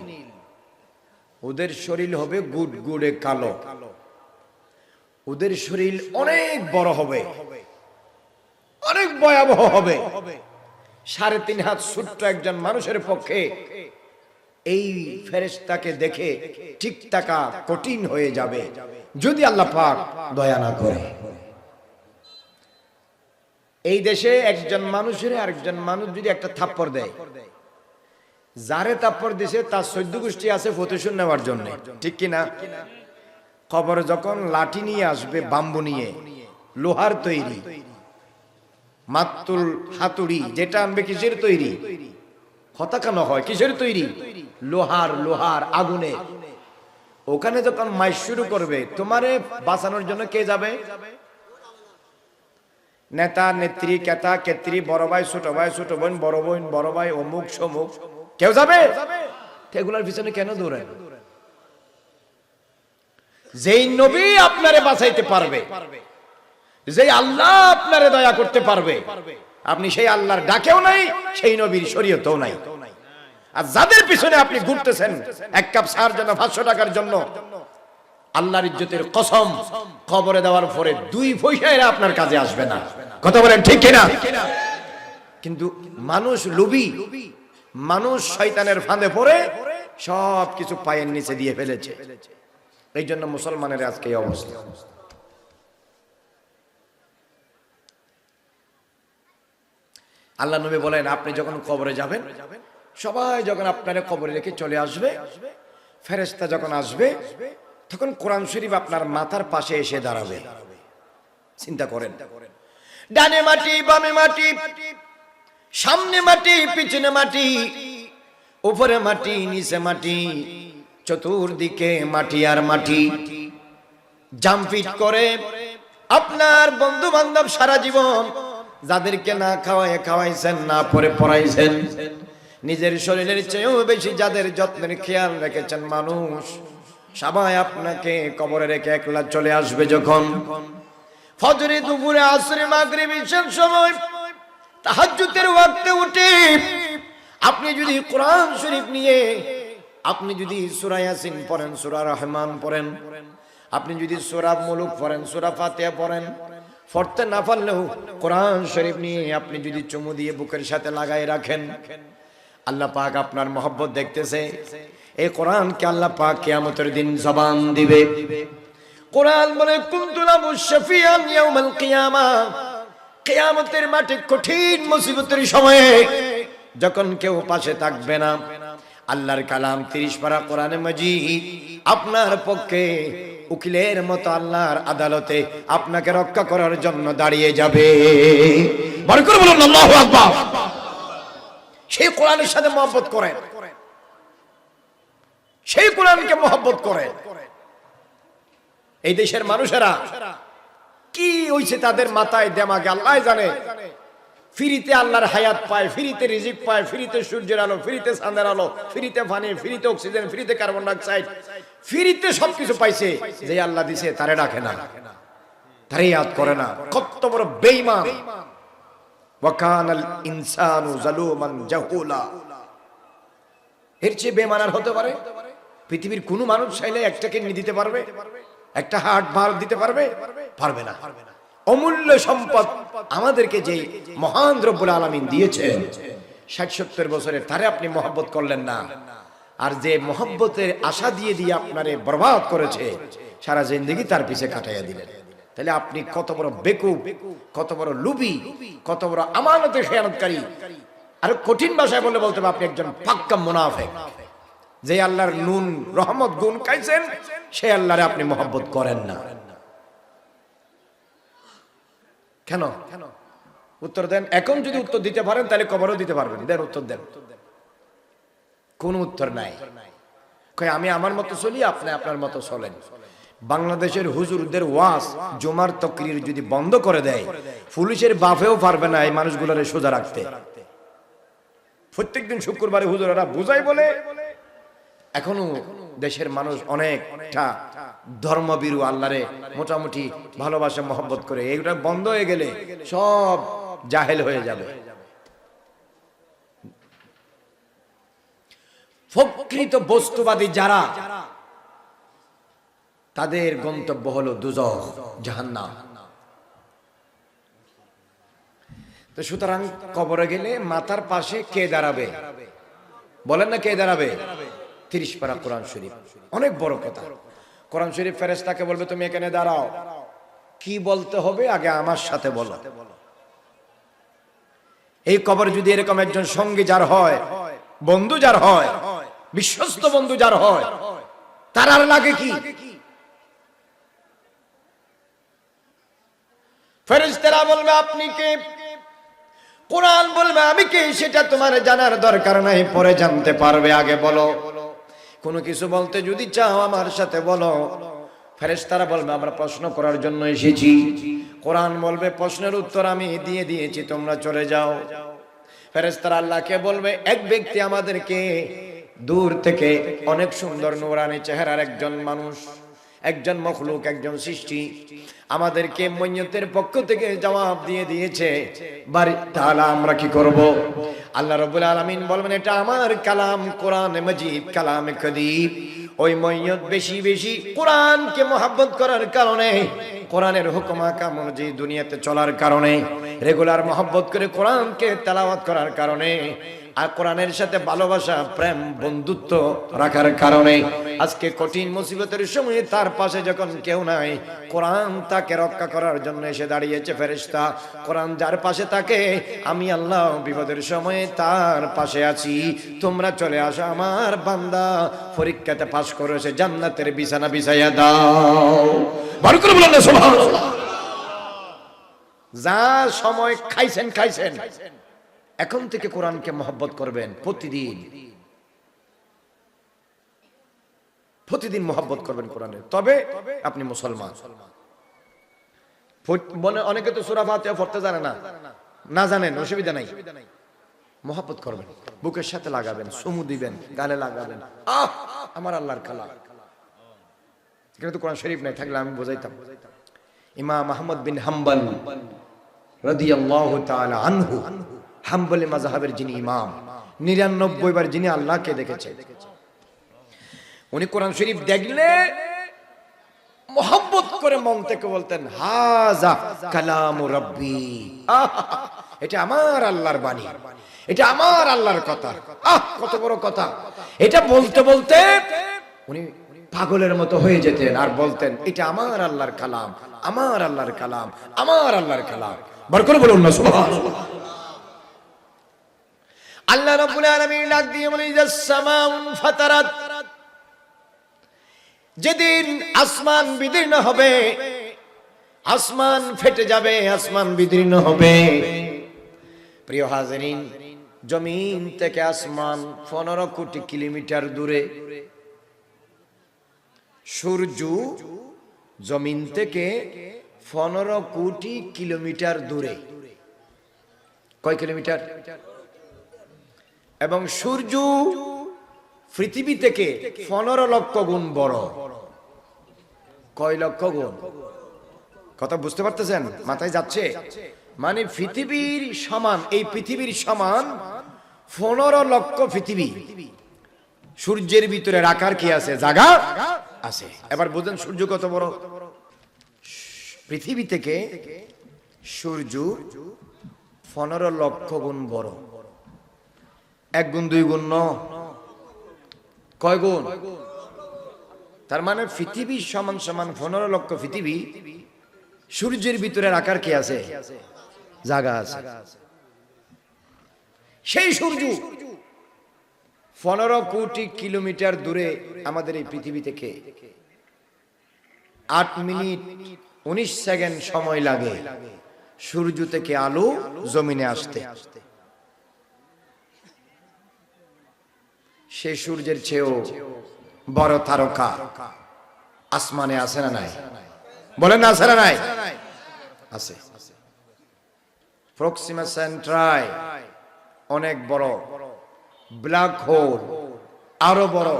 ওদের শরীর হবে গুড়গুড়ে কালো, ওদের শরীর অনেক বড় হবে, অনেক ভয়াবহ হবে। 3.5 হাত ছোট্ট একজন মানুষের পক্ষে এই ফেরেশতাকে দেখে ঠিক থাকা কঠিন হয়ে যাবে, যদি আল্লাহ পাক দয়া না করে। এই দেশে একজন মানুষের আরেকজন মানুষ যদি একটা থাপ্পড় দেয়, যারে থাপ্পড় দিছে তার 14 গোষ্ঠী আছে প্রতিশোধ নেওয়ার জন্য, ঠিক কিনা? কবরে যখন লাঠি নিয়ে আসবে, বাম্বু নিয়ে, লোহার তৈরি, মাতুল হাতুড়ি যেটা আনবে কিসের তৈরি? হতাকানো হয় কিসের তৈরি? লোহার আগুনে। ওখানে যখন মাইর শুরু করবে, তোমারে বাঁচানোর জন্য কে যাবে? নেতা নেত্রী, কেতা কেত্রী, বড় ভাই ছোট ভাই, ছোট বোন বড় বোন, বড় ভাই অমুক সমুক, কেউ যাবে? এগুলোর পিছনে কেন দৌড়েন? যেই নবী আপনারে বাঁচাইতে পারবে, যেই আল্লাহ আপনারে দয়া করতে পারবে, আপনি সেই আল্লাহর ডাকেও নাই, সেই নবীর শরীয়তেও নাই। আর যাদের পিছনে আপনি ঘুরতেছেন এক কাপ চার জন্য 500 টাকার জন্য, আল্লাহর ইজ্জতের কসম, কবরে দেওয়ার পরে 2 পয়সা এরা আপনার কাজে আসবে না। কথা বলেন ঠিক কিনা? কিন্তু মানুষ লোভী, মানুষ শয়তানের ফাঁদে পড়ে সবকিছু পায়ের নিচে দিয়ে ফেলেছে। এই জন্য মুসলমানের আজকে এই অবস্থা। আল্লাহ নবী বলেন, আপনি যখন কবরে যাবেন, সবাই যখন আপনার কবরে রেখে চলে আসবে, ফেরেশতা যখন আসবে, তখন কোরআন শরীফ আপনার মাথার পাশে এসে দাঁড়াবে। চিন্তা করেন, ডানে মাটি, বামে মাটি, সামনে মাটি, পিছনে মাটি, উপরে মাটি, নিচে মাটি, চতুর্দিকে মাটি আর মাটি। জাম্পিট করে আপনার বন্ধু বান্ধব সারা জীবন যাদেরকে না খাওয়াইছেন, না পরে পড়াইছেন, নিজের শরীরের চেয়েও বেশি যাদের যত্নের খেয়াল রেখেছেন মানুষ, সবাই আপনাকে কবরে রেখে একলা চলে আসবে। যখন ফজরে, দুপুরে, আসরে, মাগরিব, ইশার সময়, তাহাজ্জুদের ওয়াক্তে উঠে আপনি যদি কোরআন শরীফ নিয়ে, আপনি যদি সূরা ইয়াসিন পড়েন, সূরা রহমান পড়েন, আপনি যদি সূরা মুলুক পড়েন, সূরা ফাতিহা পড়েন, পড়তে না পারলেও কোরআন শরীফ নিয়ে আপনি যদি চুমু দিয়ে বুকের সাথে লাগাই রাখেন, আল্লাহ পাক আপনার মহব্বত দেখতেছে। এই কোরআনকে আল্লাহ পাক কিয়ামতের দিন জবান দিবে। কোরআন বলে, কুনতু লাহু শাফিয়ান ইয়াউমাল কিয়ামা, কিয়ামতের মাঠে কঠিন মুসিবতের সময়ে যখন কেউ পাশে থাকবে না, আল্লাহর কালাম 30 পারা কোরআনে মাজিদ আপনার পক্ষে উকিলের মতো আল্লাহর আদালতে আপনাকে রক্ষা করার জন্য দাঁড়িয়ে যাবে। বড় করে বলুন আল্লাহু আকবার। সেই কোরআনের সাথে মহব্বত করেন, সেই কোরআনকে মহব্বত করেন। এই দেশের মানুষেরা কি হইছে তাদের মাথায় দেমাগে আল্লাহ জানে। ফ্রিতে আল্লাহর হায়াত পায়, ফ্রিতে রিজিক পায়, ফ্রিতে সূর্যের আলো, ফ্রিতে চাঁদের আলো, ফ্রিতে পানি, ফ্রিতে অক্সিজেন, ফ্রিতে কার্বন ডাইঅক্সাইড, ফ্রিতে সবকিছু পাইছে। যে আল্লাহ দিছে তারে ডাকে না, তারে ইয়াদ করে না। কত বড় বেঈমান! ওয়া কানাল ইনসানু যালুমান জাহুলা। এর চেয়ে বেঈমান আর হতে পারে? পৃথিবীর কোন মানুষ চাইলে একটা কিডনি দিতে পারবে? একটা হার্ট ভার দিতে পারবে? পারবে না। অমূল্য সম্পদ আমাদেরকে যে মহান রব্বুল আলামিন দিয়েছেন 60-70 বছরের, তারে আপনি মহব্বত করলেন না। আর যে মহব্বতের আশা দিয়ে দিয়ে আপনারে বরবাদ করেছে, সারা জিন্দেগি তার পিছে কাটাইয়া দিলেন। তাহলে আপনি কত বড় বেকুব, কত বড় লুবি, কত বড় আমানতের খেয়ানতকারী। আর কঠিন ভাষায় বললে বলতে হবে আপনি একজন পাক্কা মুনাফিক। যে আল্লাহর নুন রহমত গুণ খাইছেন, সে আল্লাহরে আপনি মহব্বত করেন না। কেন? উত্তর দেন। এখন যদি উত্তর দিতে পারেন তাহলে কবরও দিতে পারবেন। দেন, উত্তর দেন। কোন উত্তর নাই। আমি আমার মতো চলি, আপনি আপনার মতো চলেন। বাংলাদেশের হুজুরদের ওয়াজ জুমার তকরির যদি বন্ধ করে দেয়, পুলিশের বাফেও পারবে না এই মানুষগুলোরে সোজা রাখতে। প্রত্যেকদিন শুক্রবারে হুজুরেরা বুঝাই বলে এখনো দেশের মানুষ অনেকটা ধর্মবীরু, আল্লাহরে মোটামুটি ভালোবাসা মহব্বত করে। এইটা বন্ধ হয়ে গেলে সব জাহেল হয়ে যাবে। প্রকৃত বস্তুবাদী যারা, তাদের গন্তব্য হলো দুজখ, জাহান্নাম। তো সুতরাং কবরে গেলে মাথার পাশে কে দাঁড়াবে? বলেন না, কে দাঁড়াবে? 30 পারা কোরআন শরীফ, অনেক বড় কথা। কোরআন শরীফ ফেরেশতাকে বলবে, তুমি এখানে দাঁড়াও। কি বলতে হবে আগে আমার সাথে বলো। এই কবর যদি এরকম একজন সঙ্গী যার হয়, বন্ধু যার হয়, বিশ্বস্ত বন্ধু যার হয়, তার আর লাগে কি? ফেরেশতারা বলবে, আপনি কে? কোরআন বলবে, আমি কে? সেটা তোমার জানার দরকার নাই, পরে জানতে পারবে, আগে বলো। কোনো কিছু বলতে যদি চাও আমার সাথে বলো। ফেরেশতারা বলবে, আমরা প্রশ্ন করার জন্য এসেছি। কোরআন বলবে, প্রশ্নের উত্তর আমি দিয়ে দিয়েছি, তোমরা চলে যাও। ফেরেশতারা আল্লাহকে বলবে, এক ব্যক্তি আমাদেরকে দূর থেকে অনেক সুন্দর নূরানি চেহারার একজন মানুষ, একজন মখলুক, একজন সৃষ্টি আমাদেরকে ময়্যতের পক্ষ থেকে জবাব দিয়ে দিয়েছে বাড়ি, তাহলে আমরা কি করব? আল্লাহ রাব্বুল আলামিন বলবেন এটা আমার কালাম, কোরআন মাজিদ কালামে কাদিম। ওই ময়্যত বেশি বেশি কোরআনকে মহব্বত করার কারণে, কোরআনের হুকুম আহকাম অনুযায়ী দুনিয়াতে চলার কারণে, রেগুলার মহব্বত করে কোরআনকে তেলাওয়াত করার কারণে, আর কোরআনের সাথে ভালোবাসা, প্রেম, বন্ধুত্ব রাখার কারণে আজকে কঠিন মুসিবতের সময় তার পাশে যখন কেউ নাই, কোরআন তাকে রক্ষা করার জন্য এসে দাঁড়িয়েছে ফেরেশতা। কোরআন যার পাশে থাকে, আমি আল্লাহ বিপদের সময়ে তার পাশে আছি। তোমরা চলে আসো, আমার বান্দা পরীক্ষাতে পাস করেছে, জান্নাতের বিছানা বিছাইয়া দাও। ভালো করে বলেন না সুবহানাল্লাহ। যা সময় খাইছেন খাইছেন, এখন থেকে কোরআনকে মহব্বত করবেন প্রতিদিন, প্রতিদিন মহব্বত করবেন কোরআনের, তবে আপনি মুসলমান। অনেকে তো সূরা ফাতিহা পড়তে জানে না, না জানেন, অসুবিধা নাই, মহব্বত করবেন, বুকের সাথে লাগাবেন, চুমু দিবেন, গালে লাগাবেন। আহ, আমার আল্লাহর কালাম। এখানে তো কোরআন শরীফ নাই, থাকলে আমি বোঝাইতাম। ইমাম আহমদ বিন হাম্বল রাদিয়াল্লাহু তাআলা আনহু, হাম্বলি মাযহাবের যিনি ইমাম, 99 বার যিনি আল্লাহকে দেখেছেন, উনি কোরআন শরীফ দেখলে মোহাম্মত করে মন থেকে বলতেন হাযা কালামু রাব্বি, এটা আমার আল্লাহর বাণী, এটা আমার আল্লাহর কথা। আহ, কত বড় কথা! এটা বলতে বলতে উনি পাগলের মতো হয়ে যেতেন আর বলতেন এটা আমার আল্লাহর কালাম, আমার আল্লাহর কালাম, আমার আল্লাহর কালাম। বার করে বলুন না সুবহানাল্লাহ। আল্লাহ রাব্বুল আলামিন ডাক দিয়ে বলেন ইযাস সামাউন ফাতারাত, যেদিন আসমান বিদীর্ণ হবে, আসমান ফেটে যাবে, আসমান বিদীর্ণ হবে। প্রিয় হাজিরিন, জমিন থেকে আসমান 15 কোটি কিলোমিটার দূরে, সূর্য জমিন থেকে 15 কোটি কিলোমিটার দূরে। কয় কিলোমিটার? এবং সূর্য পৃথিবী থেকে 15 লক্ষ গুণ বড়। কয় লক্ষ গুণ? কথা বুঝতে পারতেছেন? মাথায় যাচ্ছে? মানে পৃথিবীর সমান, এই পৃথিবীর সমান 15 লক্ষ পৃথিবী সূর্যের ভিতরে রাখার কি আছে? জায়গা আছে। এবার বুঝেন সূর্য কত বড়। পৃথিবী থেকে সূর্য 15 লক্ষ গুণ বড়। 1 গুণ 2 গুণ ন, কয় গুণ? তার মানে পৃথিবী সমান সমান 15 লক্ষ পৃথিবী সূর্যের ভিতরে রাখার কি আছে? জায়গা আছে। সেই সূর্য 15 কোটি কিলোমিটার দূরে আমাদের এই পৃথিবী থেকে 8 মিনিট 19 সেকেন্ড সময় লাগে সূর্য থেকে আলো জমিনে আসতে। সেই সূর্যের চেয়েও বড় তারকা আসমানে আছে না নাই? বলেন না আছে না নাই? আছে। প্রক্সিমা সেন্ট্রাই অনেক বড়, ব্ল্যাক হোল আরো বড়,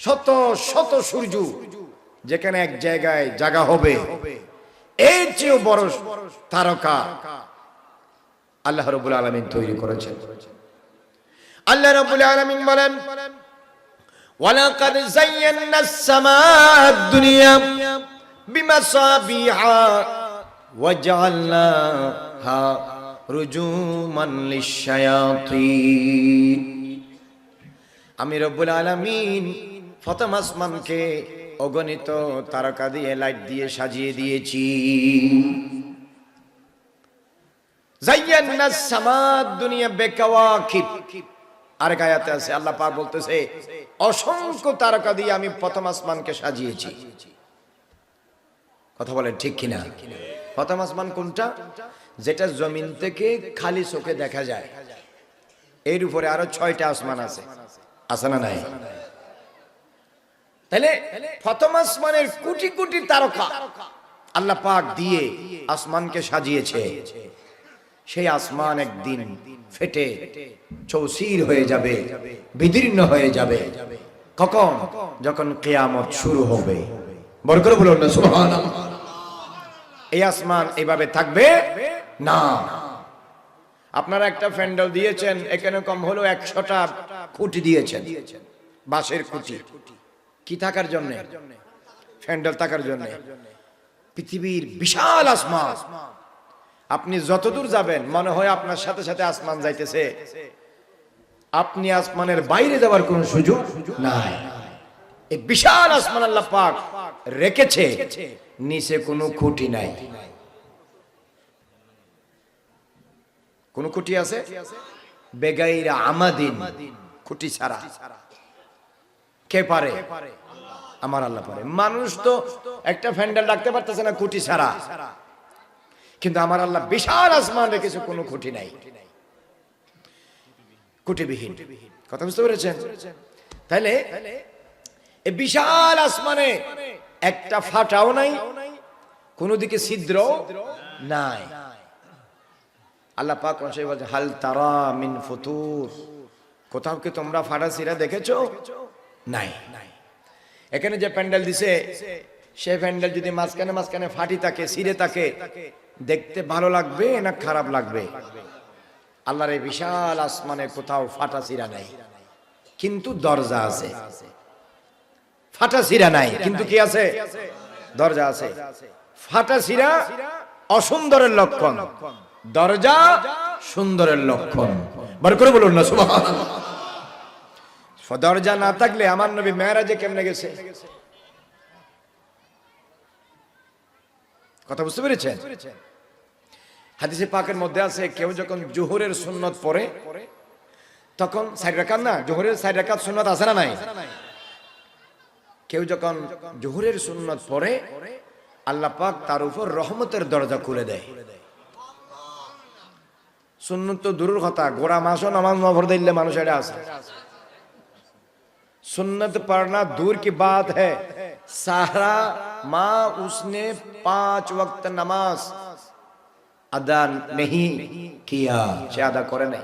শত শত সূর্য যেখানে এক জায়গায় জায়গা হবে, এর চেয়েও বড় তারকা আল্লাহ রাব্বুল আলামিন তৈরি করেছেন। আল্লাহ রাব্বুল আলামিন বলেন ওয়ালাকাদ যায়্যানাস সামাদ দুনিয়া বিমাসাবিহা ওয়াজআলনাহা রুজুমান লিশ-শায়াতিন। আমি রব্বুল আলামিন প্রথম আসমানকে অগণিত তারকা দিয়ে, লাইট দিয়ে সাজিয়ে দিয়েছি। যায়্যানাস সামাদ দুনিয়া বিকাওয়াকিব। আরেক আয়াতে আছে আল্লাহ পাক বলতেছে অসংখ্য তারকা দিয়ে আমি প্রথম আসমানকে সাজিয়েছি। কথা বলেন ঠিক কিনা? প্রথম আসমান কোনটা? যেটা জমিন থেকে খালি চোখে দেখা যায়। এর উপরে আরো 6টা আসমান আছে, আছে না নাই? তাহলে প্রথম আসমানের কোটি কোটি তারকা আল্লাহ পাক দিয়ে আসমানকে সাজিয়েছে। সেই আসমান একদিন ফেটে চৌচির হয়ে যাবে, বিদীর্ণ হয়ে যাবে। কখন? যখন কিয়ামত শুরু হবে। বড় করে বলুন না সুবহানাল্লাহ। এই আসমান এইভাবে থাকবে না। আপনারা একটা প্যান্ডেল দিয়েছেন, এখানে কম হলো 100টা খুঁটি দিয়েছেন, বাঁশের খুঁটি। কি থাকার জন্য? প্যান্ডেল থাকার জন্য। পৃথিবীর বিশাল আসমান, আপনি যতদূর যাবেন মনে হয় আপনার সাথে সাথে আসমান যাইতেছে, আপনি আসমানের বাইরে যাওয়ার কোন সুযোগ নাই। এই বিশাল আসমান আল্লাহ পাক রেখেছে, নিচে কোনো খুঁটি নাই। কোন খুঁটি আছে? বেগাইরা আমাদিন, খুঁটি ছাড়া। কে পারে? আমার আল্লাহ পারে। মানুষ তো একটা প্যান্ডেল রাখতে পারতেছে না খুঁটি ছাড়া, কিন্তু আমার আল্লাহ বিশাল আসমান রেখেছে, কোনো খুঁটি নাই, খুঁটিবিহীন। কথা বুঝতে পেরেছেন? তাহলে এই বিশাল আসমানে একটা ফাটাও নাই, কোন দিকে ছিদ্র নাই। আল্লাহ পাক বলছে হাল তারা মিন ফুতুর, কোথাও কি তোমরা ফাটা ছিঁড়া দেখেছো? নাই। এখানে যে প্যান্ডেল দিছে, সে প্যান্ডেল যদি মাঝখানে মাঝখানে ফাটি থাকে, ছিঁড়ে থাকে, দেখতে ভালো লাগবে না খারাপ লাগবে? আল্লাহর এই বিশাল আসমানে কোথাও ফাটা ছিঁড়া নাই, কিন্তু দরজা আছে। ফাটা ছিঁড়া নাই, কিন্তু কি আছে? দরজা আছে। ফাটা ছিঁড়া অসুন্দরের লক্ষণ, দরজা সুন্দরের লক্ষণ। বার করে বলুন না সুবহানাল্লাহ। দরজা না থাকলে আমার নবী মেরাজে কেমনে গেছে? কথা বুঝতে পেরেছেন? হাদিসে পাকের মধ্যে আছে, কেউ যখন জোহরের সুন্নত পড়ে তখন 4 রাকাত, না জোহরের 4 রাকাত সুন্নত আছে না নাই? কেউ যখন জোহরের সুন্নত পড়ে আল্লাহ পাক তার উপর রহমতের দরজা খুলে দেয়। সুন্নত তো দূরের কথা, গোড়া মাসও নামাজ না পড়ে দিলে মানুষ এটা আছে। सुन्नत पढ़ना दूर की बात है, सारा माँ उसने 5 वक्त नमाज अदा नहीं किया, সে আদা করে নাই।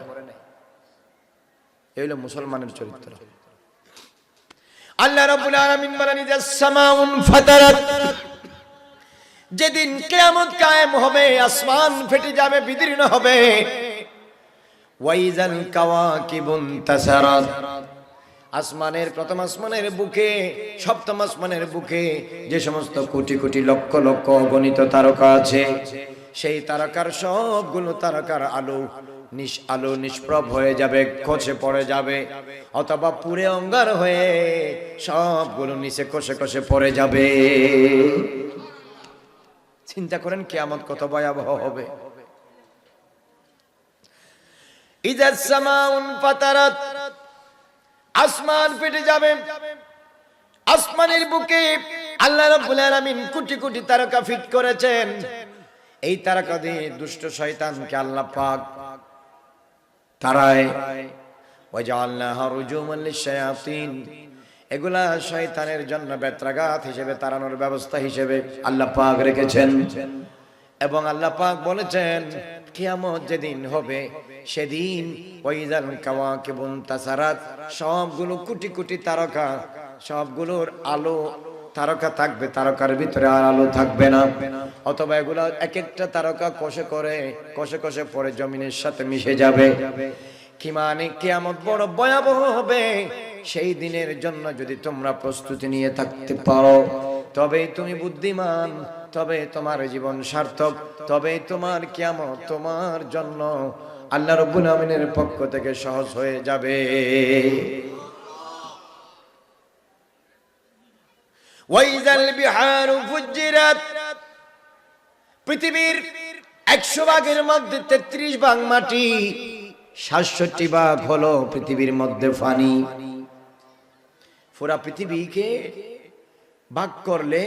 এই হলো মুসলমানের চরিত্র। আল্লাহ রাব্বুল আলামিন বলেন ইযাস সামাউন ফাতারাত, যেদিন কিয়ামত কায়েম হবে, আসমান ফেটে যাবে, বিদীর্ণ হবে। ওয়াইজাল কাওয়াকিবুন তাসারাত, আসমানের প্রথম আসমানের বুকে, সপ্তম আসমানের বুকে যে সমস্ত কোটি কোটি লক্ষ লক্ষ অগণিত তারকা আছে, সেই তারকার সবগুলো তারকার আলো নিষ্প্রভ হয়ে যাবে, খসে পড়ে যাবে, অথবা পুরে অঙ্গার হয়ে সবগুলো নিচে খসে খসে পড়ে যাবে। চিন্তা করেন কিয়ামত কত ভয়াবহ হবে। ইযাস সামাউন ফাতারাত, আসমান ফেটে যাবে। আসমানের বুকে আল্লাহ রাব্বুল আলামিন কোটি কোটি তারকা ফিট করেছেন। এই তারকা দিয়ে দুষ্ট শয়তানকে আল্লাহ পাক তারায়। ওয়াজআলনাহা রুজুমান লিশ-শায়াতিন, এগুলা শয়তানের জন্য বেত্রাঘাত হিসেবে, তাড়ানোর ব্যবস্থা হিসেবে আল্লাহ পাক রেখেছেন। এবং আল্লাহ পাক বলেছেন কিয়ামত যেদিন হবে সেদিন ওয়াইজাল কাওয়াকিবুন তাসারাত, সবগুলো কোটি কোটি তারকা, সবগুলোর আলো তারকা থাকবে, তারকার ভিতরে আর আলো থাকবে না, অথবা এগুলা এক একটা তারকা কষে কষে পড়ে জমিনের সাথে মিশে যাবে। কি মানে কিয়ামত বড় ভয়াবহ হবে। সেই দিনের জন্য যদি তোমরা প্রস্তুতি নিয়ে থাকতে পারো, তবেই তুমি বুদ্ধিমান, তবে তোমার জীবন সার্থক, তবে তোমার কিয়ামত তোমার জন্য আল্লাহ রাব্বুল আমিনের পক্ষ থেকে সহজ হয়ে যাবে। ওয়াইজাল বিহারু ফুজ্জিরাত, পৃথিবীর 100 ভাগের মধ্যে 33 ভাগ মাটি, 67 ভাগ হলো পৃথিবীর মধ্যে পানি। পুরা পৃথিবীকে ভাগ করলে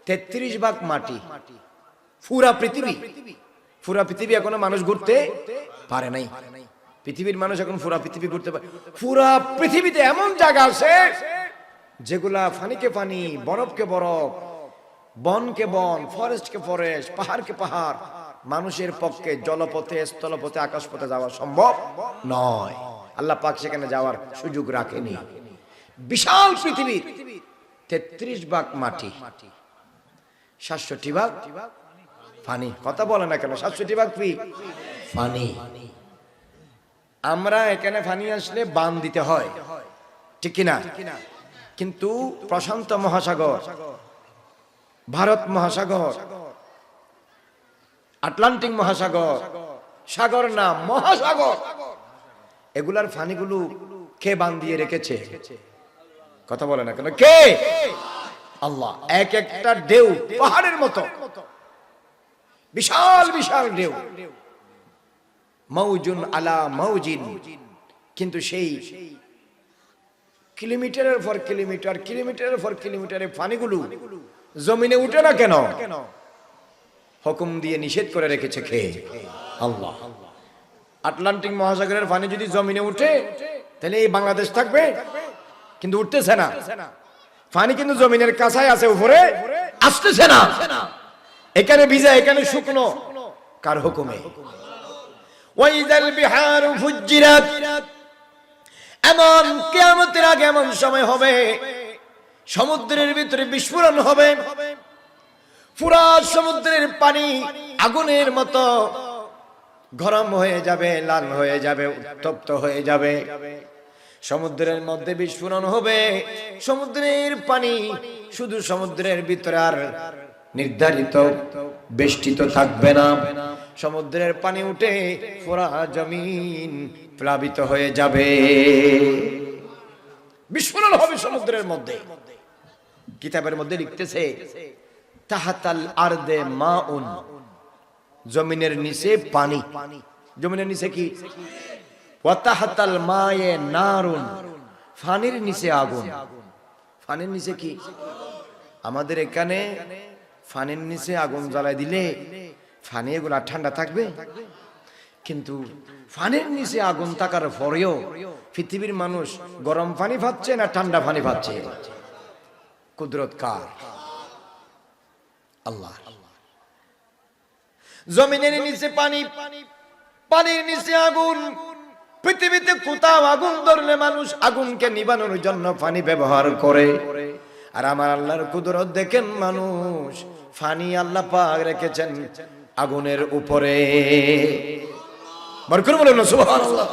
33 ভাগ মাটি। পুরা পৃথিবী এখনো মানুষ ঘুরতে পারে নাই। পৃথিবীর মানুষ এখন পুরা পৃথিবী ঘুরতে পারে। পুরা পৃথিবীতে এমন জায়গা আছে যেগুলা পানিকে পানি, বরফকে বরফ, বনকে বন, ফরেস্টকে ফরেস্ট, পাহাড়কে পাহাড়, মানুষের পক্ষে জলপথে, স্থলপথে, আকাশপথে যাওয়া সম্ভব নয়। আল্লাহ পাক সেখানে যাওয়ার সুযোগ রাখেনি। বিশাল পৃথিবীর 33 ভাগ মাটি, 67 ভাগ ফানি। কথা বলে না কেন? 67 ভাগ কি ফানি। আমরা এখানে ফানি আসলে বান দিতে হয়, ঠিক কিনা? কিন্তু প্রশান্ত মহাসাগর, ভারত মহাসাগর, আটলান্টিক মহাসাগর, সাগর না মহাসাগর, এগুলার ফানিগুলো কে বান দিয়ে রেখেছে? কথা বলে না কেন? কে? আল্লাহ। এক একটা ঢেউ পাহাড়ের মতো, বিশাল বিশাল ঢেউ, মৌজুন আলা মৌজিন। কিন্তু সেই কিলোমিটারের পর কিলোমিটার, কিলোমিটারের পর কিলোমিটারের পানিগুলো জমিনে উঠে না কেন? হুকুম দিয়ে নিষেধ করে রেখেছে কে? আল্লাহ। আটলান্টিক মহাসাগরের পানি যদি জমিনে উঠে তাহলে এই বাংলাদেশ থাকবে, কিন্তু উঠতেছে না। পানি কিন্তু জমিনের কাছায় আছে, উপরে আসতেছে না। এখানে ভিজা, এখানে শুকনো, কার হুকুমে? ওয়াইযাল বিহারু ফুজ্জিরাত। এমন কিয়ামতের আগে এমন সময় হবে, সমুদ্রের ভিতরে বিস্ফোরণ হবে, পুরা সমুদ্রের পানি আগুনের মতো গরম হয়ে যাবে, লাল হয়ে যাবে, উত্তপ্ত হয়ে যাবে। সমুদ্রের মধ্যে বিস্ফোরণ হবে, সমুদ্রের পানি শুধু সমুদ্রের ভিতরে আর নির্ধারিত বেষ্টিত থাকবে না, সমুদ্রের পানি উঠে পুরা জমিন প্লাবিত হয়ে যাবে। বিস্ফোরণ হবে সমুদ্রের মধ্যে। কিতাবের মধ্যে লিখতেছে তাহাতাল আরদে মাউন, জমিনের নিচে পানি। জমিনের নিচে কি? ওয়া তাহাতাল মায়ে নারুন, পানির নিচে আগুন। পানির নিচে কি? আমাদের এখানে পানির নিচে আগুন জ্বালাই দিলে পানি এগুলা ঠান্ডা থাকবে, কিন্তু পানির নিচে আগুন থাকার পরেও পৃথিবীর মানুষ গরম পানি পাচ্ছে না ঠান্ডা পানি পাচ্ছে? কুদরত কার? আল্লাহ। জমিনের নিচে পানি, পানির নিচে আগুন। পৃথিবীতে কোথাও আগুন ধরলে মানুষ আগুনকে নিবানোর জন্য পানি ব্যবহার করে। আর আমার আল্লাহর কুদরত দেখেন, মানুষ পানি আল্লাহ পাক রেখেছেন আগুনের উপরে। বরকত বলেন না সুবহানাল্লাহ।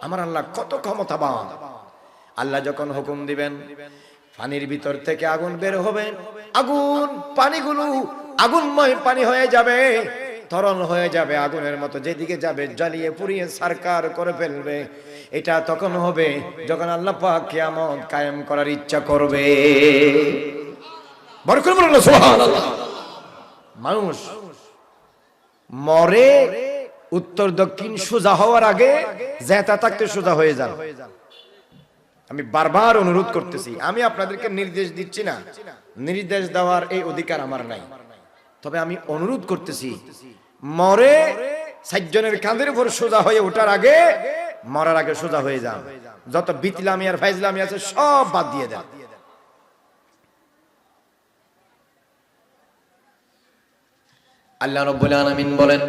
আমার আল্লাহ কত ক্ষমতাবান। আল্লাহ যখন হুকুম দিবেন, পানির ভিতর থেকে আগুন বের হবে। আগুন, পানিগুলো আগুনময় পানি হয়ে যাবে, তরল হয়ে যাবে, আগুনের মতো যেদিকে যাবে জ্বালিয়ে পুড়িয়ে সারকার করে ফেলবে। এটা তখন হবে যখন আল্লাহ পাক কিয়ামত কায়েম করার ইচ্ছা করবে। বরকত বলেন না সুবহানাল্লাহ। মানুষ মরে উত্তর দক্ষিণ সোজা হওয়ার আগে জেতা থাকতে সোজা হয়ে যান। আমি বারবার অনুরোধ করতেছি, আমি আপনাদেরকে নির্দেশ দিচ্ছি না, নির্দেশ দেওয়ার এই অধিকার আমার নাই, তবে আমি অনুরোধ করতেছি, মরে সাতজনের কাঁধের উপর সোজা হয়ে ওঠার আগে, মরার আগে সোজা হয়ে যান। যত বিতলামি আর ফাইজলামি আছে সব বাদ দিয়ে দেন। আল্লাহ রাব্বুল আলামিন বলেন,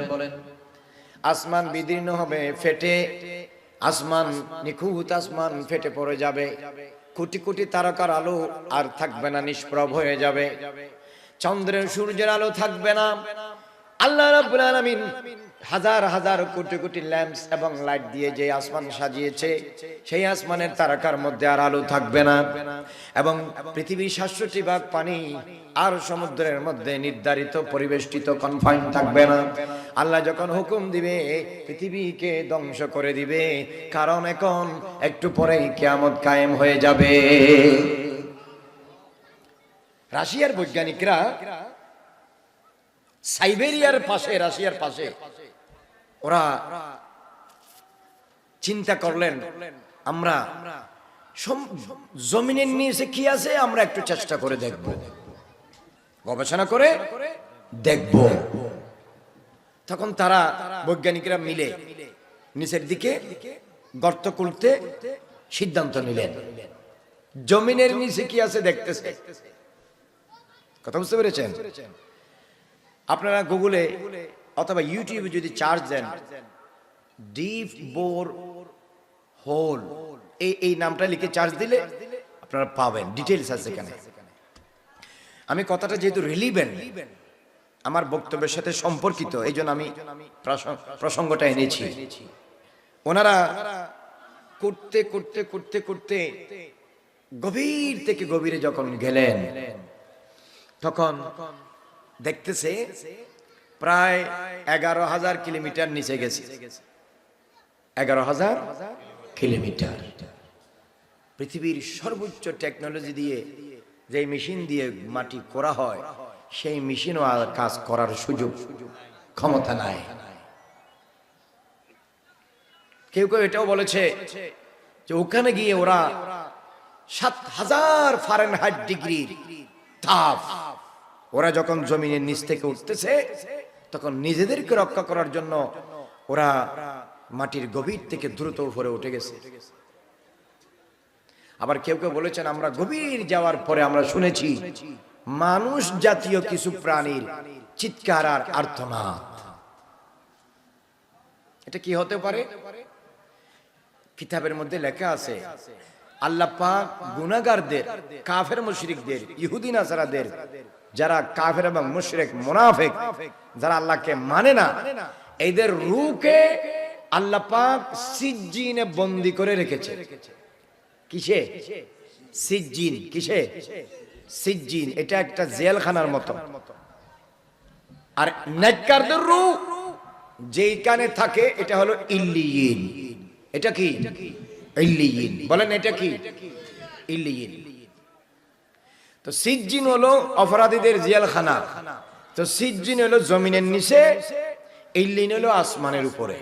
আসমান বিদীর্ণ হবে, ফেটে, আসমান নিখুঁত, আসমান ফেটে পড়ে যাবে, কোটি কোটি তারকার আলো আর থাকবে না, নিষ্প্রভ হয়ে যাবে, চন্দ্রের সূর্যের আলো থাকবে না। আল্লাহ রাব্বুল আলামিন হাজার হাজার কোটি কোটি ল্যাম্পস এবং লাইট দিয়ে যে আসমান সাজিয়েছে, সেই আসমানের তারকার মধ্যে আর আলো থাকবে না, এবং পৃথিবীর 67 ভাগ পানি আর সমুদ্রের মধ্যে নির্ধারিত পরিবেষ্টিত কনফাইন থাকবে না। আল্লাহ যখন হুকুম দিবে পৃথিবীকে ধ্বংস করে দিবে, কারণ এখন একটু পরেই কিয়ামত কায়েম হয়ে যাবে। রাশিয়ার বৈজ্ঞানিকরা সাইবেরিয়ার পাশে, রাশিয়ার পাশে, ওরা চিন্তা করলেন আমরা জমিনের নিচে কি আছে আমরা একটু চেষ্টা করে দেখব, গবেষণা করে দেখব। তখন তারা বৈজ্ঞানিকরা মিলে নিচের দিকে গর্ত খুঁড়তে সিদ্ধান্ত নিলেন, জমিনের নিচে কি আছে দেখতেছে। কথা বুঝতে পেরেছেন? আপনারা গুগলে অথবা ইউটিউবে যদি চার্জ দেন, ডিপ বোর হোল, এই নামটা লিখে চার্জ দিলে আপনারা পাবেন, ডিটেইলস আছে এখানে। আমি কথাটা যেহেতু রিলিভেন্ট, আমার বক্তব্যের সাথে সম্পর্কিত, এই জন্য আমি প্রসঙ্গটা এনেছি। ওনারা করতে করতে করতে করতে গভীর থেকে গভীরে যখন গেলেন, তখন দেখতেছে প্রায় 11,000 কিলোমিটার নিচে গেছে। 11,000 কিলোমিটার। পৃথিবীর সর্বোচ্চ টেকনোলজি দিয়ে, যে মেশিন দিয়ে মাটি করা হয়, সেই মেশিনও আর কাজ করার সুযোগ ক্ষমতা নাই। কেউ কেউ এটাও বলেছে যে ওখানে গিয়ে ওরা 7,000 ফারেনহাইট ডিগ্রির তাপ, ওরা যখন জমিনের নিচ থেকে উঠতেছে তখন নিজেদেরকে রক্ষা করার জন্য ওরা মাটির গভীর থেকে দ্রুত উপরে উঠে গেছে। আবার কেউ কেউ বলেছেন আমরা গভীর যাওয়ার পরে আমরা শুনেছি মানুষ জাতীয় কিছু প্রাণীর চিৎকার আর আর্তনাদ। এটা কি হতে পারে? কিতাবের মধ্যে লেখা আছে আল্লাহ পাক গুনাহগারদের, কাফের মুশরিকদের, ইহুদি নাসারাদের, যারা কাফের এবং মুশরিক মুনাফিক, যারা আল্লাহকে মানে না, এদের রূহকে আল্লাহ পাক সিজ্জিনে বন্দী করে রেখেছে। কিসে? সিজ্জিন। কিসে? সিজ্জিন। এটা একটা জেলখানার মতো। আর নেককারদের রূহ যেইখানে থাকে এটা হলো ইল্লিয়িন। এটা কি? ইল্লিয়িন। বলেন এটা কি? ইল্লিয়িন। তো সিজ্জিন হলো অপরাধীদের জেলখানা। তো সিজ্জিন হলো জমিনের নিচে, ইল্লিয়িন হলো আসমানের উপরে।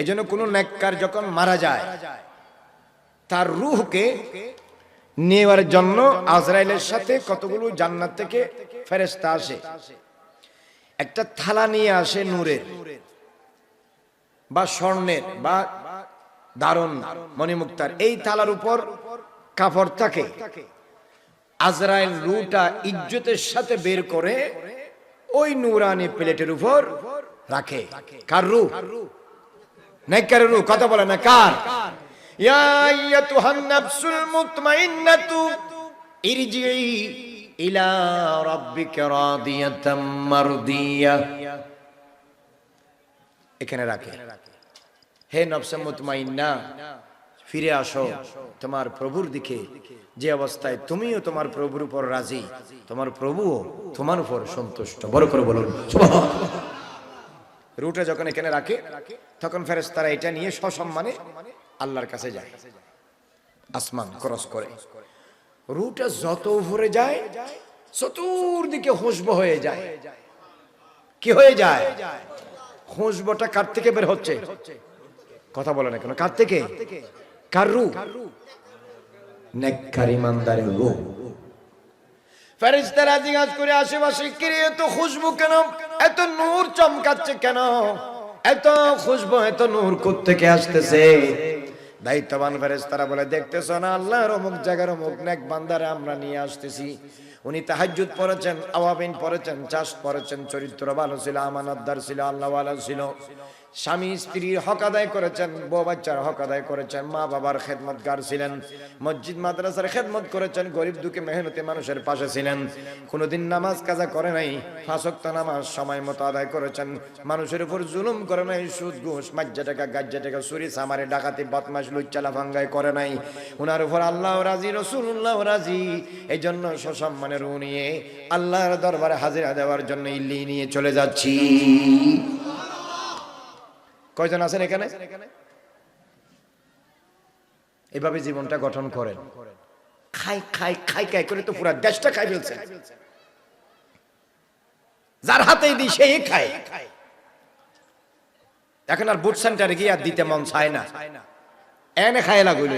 এজন্য কোন নেককার যখন মারা যায় তার রূহকে নেওয়ার জন্য আজরাইলের সাথে কতগুলো জান্নাত থেকে ফেরেশতা আসে। একটা থালা নিয়ে আসে নূরের বা স্বর্ণের বা দারুন মণিমুক্তার। এই থালার উপর কাপড় থাকে। আজরাইল রূহটা ইজ্জতের সাথে বের করে ওই নূরানি প্লেটের উপর রাখে। কার রূহ? নেককারের রূহ। কথা বলে না কার? ইয়া আইয়াতুহান নাফসুল মুতমাইন্নাতু ইরজিই ইলা রাব্বিকা রাদিয়াতাম মারদিয়া। এখানে রাখে, হে নফসে মুতমাইন্না, ফিরে আসো তোমার প্রভুর দিকে, যে অবস্থায় তুমিও তোমার প্রভুর উপর রাজি, তোমার প্রভুও তোমার উপর সন্তুষ্ট। বড় করে বলুন সুবহানাল্লাহ। রূহটা যখন এখানে রাখে তখন ফেরেশতারা এটা নিয়ে সসম্মানে আল্লাহর কাছে যায়, আসমান ক্রস করে। রূহটা যত উপরে যায় চতুর্দিকে খুশবু হয়ে যায়। কি হয়ে যায়? খুশবুটা কার থেকে বের হচ্ছে? কথা বলে না কেন? কার থেকে? কার রূহ? নেককার ইমানদারের রূহ। ফেরেশতারা জিজ্ঞাসা করে আশেপাশে, কি রে এত খুশবু কেন? এত নূর চমকাচ্ছে কেন? এত খুশবু, এত নূর কোথা থেকে আসতেছে? দায়িত্ববান ফেরেশতারা বলে, দেখতেছ না আল্লাহর অমুক জায়গার অমুক নেক বান্দারে আমরা নিয়ে আসতেছি। উনি তাহাজ্জুদ পড়েছেন, আওয়াবিন পড়েছেন, চাষ পড়েছেন, চরিত্র ভালো ছিল, আমানতদার ছিল, আল্লাহওয়ালা ছিল, স্বামী স্ত্রীর হক আদায় করেছেন, বউ বাচ্চার হক আদায় করেছেন, মা বাবার খেদমতগার ছিলেন, মসজিদ মাদ্রাসার খেদমত করেছেন, গরিব দুঃখী মেহনতি মানুষের পাশে ছিলেন, কোনোদিন নামাজ কাজা করে নাই, 5 ওয়াক্ত নামাজ সময় মতো আদায় করেছেন, মানুষের উপর জুলুম করে নাই, সুদ ঘুষ মাজ্জা টাকা গাজ্জা টাকা চুরি চামারি ডাকাতি বদমাশ লুচ্চালা ভাঙ্গাই করে নাই। ওনার উপর আল্লাহ রাজি, রাসূলুল্লাহ রাজি। এই জন্য সসম্মানের রূহ নিয়ে আল্লাহর দরবারে হাজিরা দেওয়ার জন্য ইল্লি নিয়ে চলে যাচ্ছি। কয়জন আছেন এখানে? এভাবে জীবনটা গঠন করেন। খাই খাই খাই খাই করে তো পুরো দেশটা খাই ফেলছে। যার হাতেই দিই সেই খায়। এখন আর বুট সেন্টারে গিয়ে আর দিতে মন চায় না, এনে খায় লাগুলো।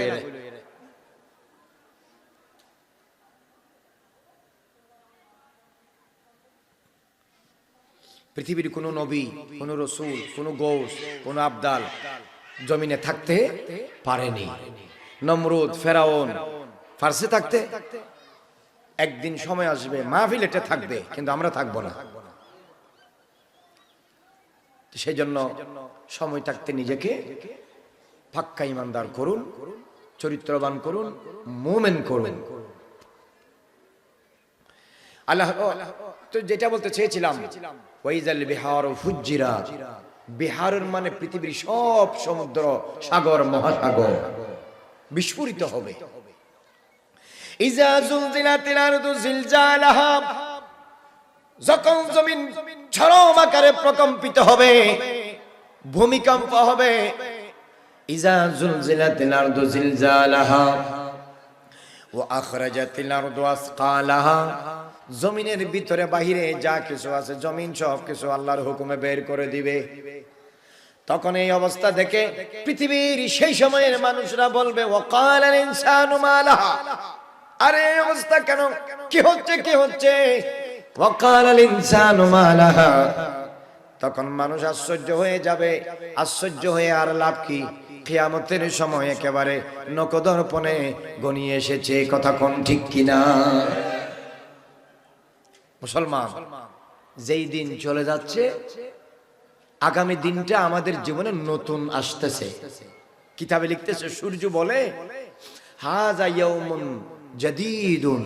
পৃথিবীর কোন নবী, কোন রসুল, কোন গৌস, কোন আবদাল জমিনে থাকতে পারেনি। নমরুদ, ফেরাউন ফার্সে থাকতে। একদিন সময় আসবে মাহফিল এটা থাকবে, কিন্তু আমরা থাকবো না। সেই জন্য সময় থাকতে নিজেকে পাক্কা ইমানদার করুন, চরিত্রবান করুন, মুমিন করুন। আল্লাহ তো যেটা বলতে চেয়েছিলাম, ওয়াইজাল বিহার ফুজ্জিরাত, বিহারের মানে পৃথিবীর সব সমুদ্র, সাগর, মহাসাগর বিস্ফোরিত হবে। ইজা জুলজিলাতিল আরদু জিলজালাহা, যখন জমিন চরম আকারে প্রকম্পিত হবে, ভূমিকম্প হবে। ইজা জুলজিলাতিল আরদু জিলজালাহা ওয়া আখরাজাতিল আরদু আসকালাহা, জমিনের ভিতরে বাহিরে যা কিছু আছে জমিন সব কিছু আল্লাহর হুকুমে বের করে দিবে। তখন এই অবস্থা দেখে পৃথিবীর সেই সময়ের মানুষরা বলবে ওয়াকালাল ইনসানু মা লাহা, আরে এই অবস্থা কেন, কি হচ্ছে কি হচ্ছে? ওয়াকালাল ইনসানু মা লাহা, তখন মানুষ আশ্চর্য হয়ে যাবে। আশ্চর্য হয়ে আর লাভ কি? কিয়ামতের সময় একেবারে নকদর্পণে গনিয়ে এসেছে। কথা কোন ঠিক কিনা? মুসলমান, যেই দিন চলে যাচ্ছে, আগামী দিনটা আমাদের জীবনে নতুন আসতেছে। কিতাবে লিখতেছে, সূর্য বলে হাযা ইয়াউমুন জাদীদুন,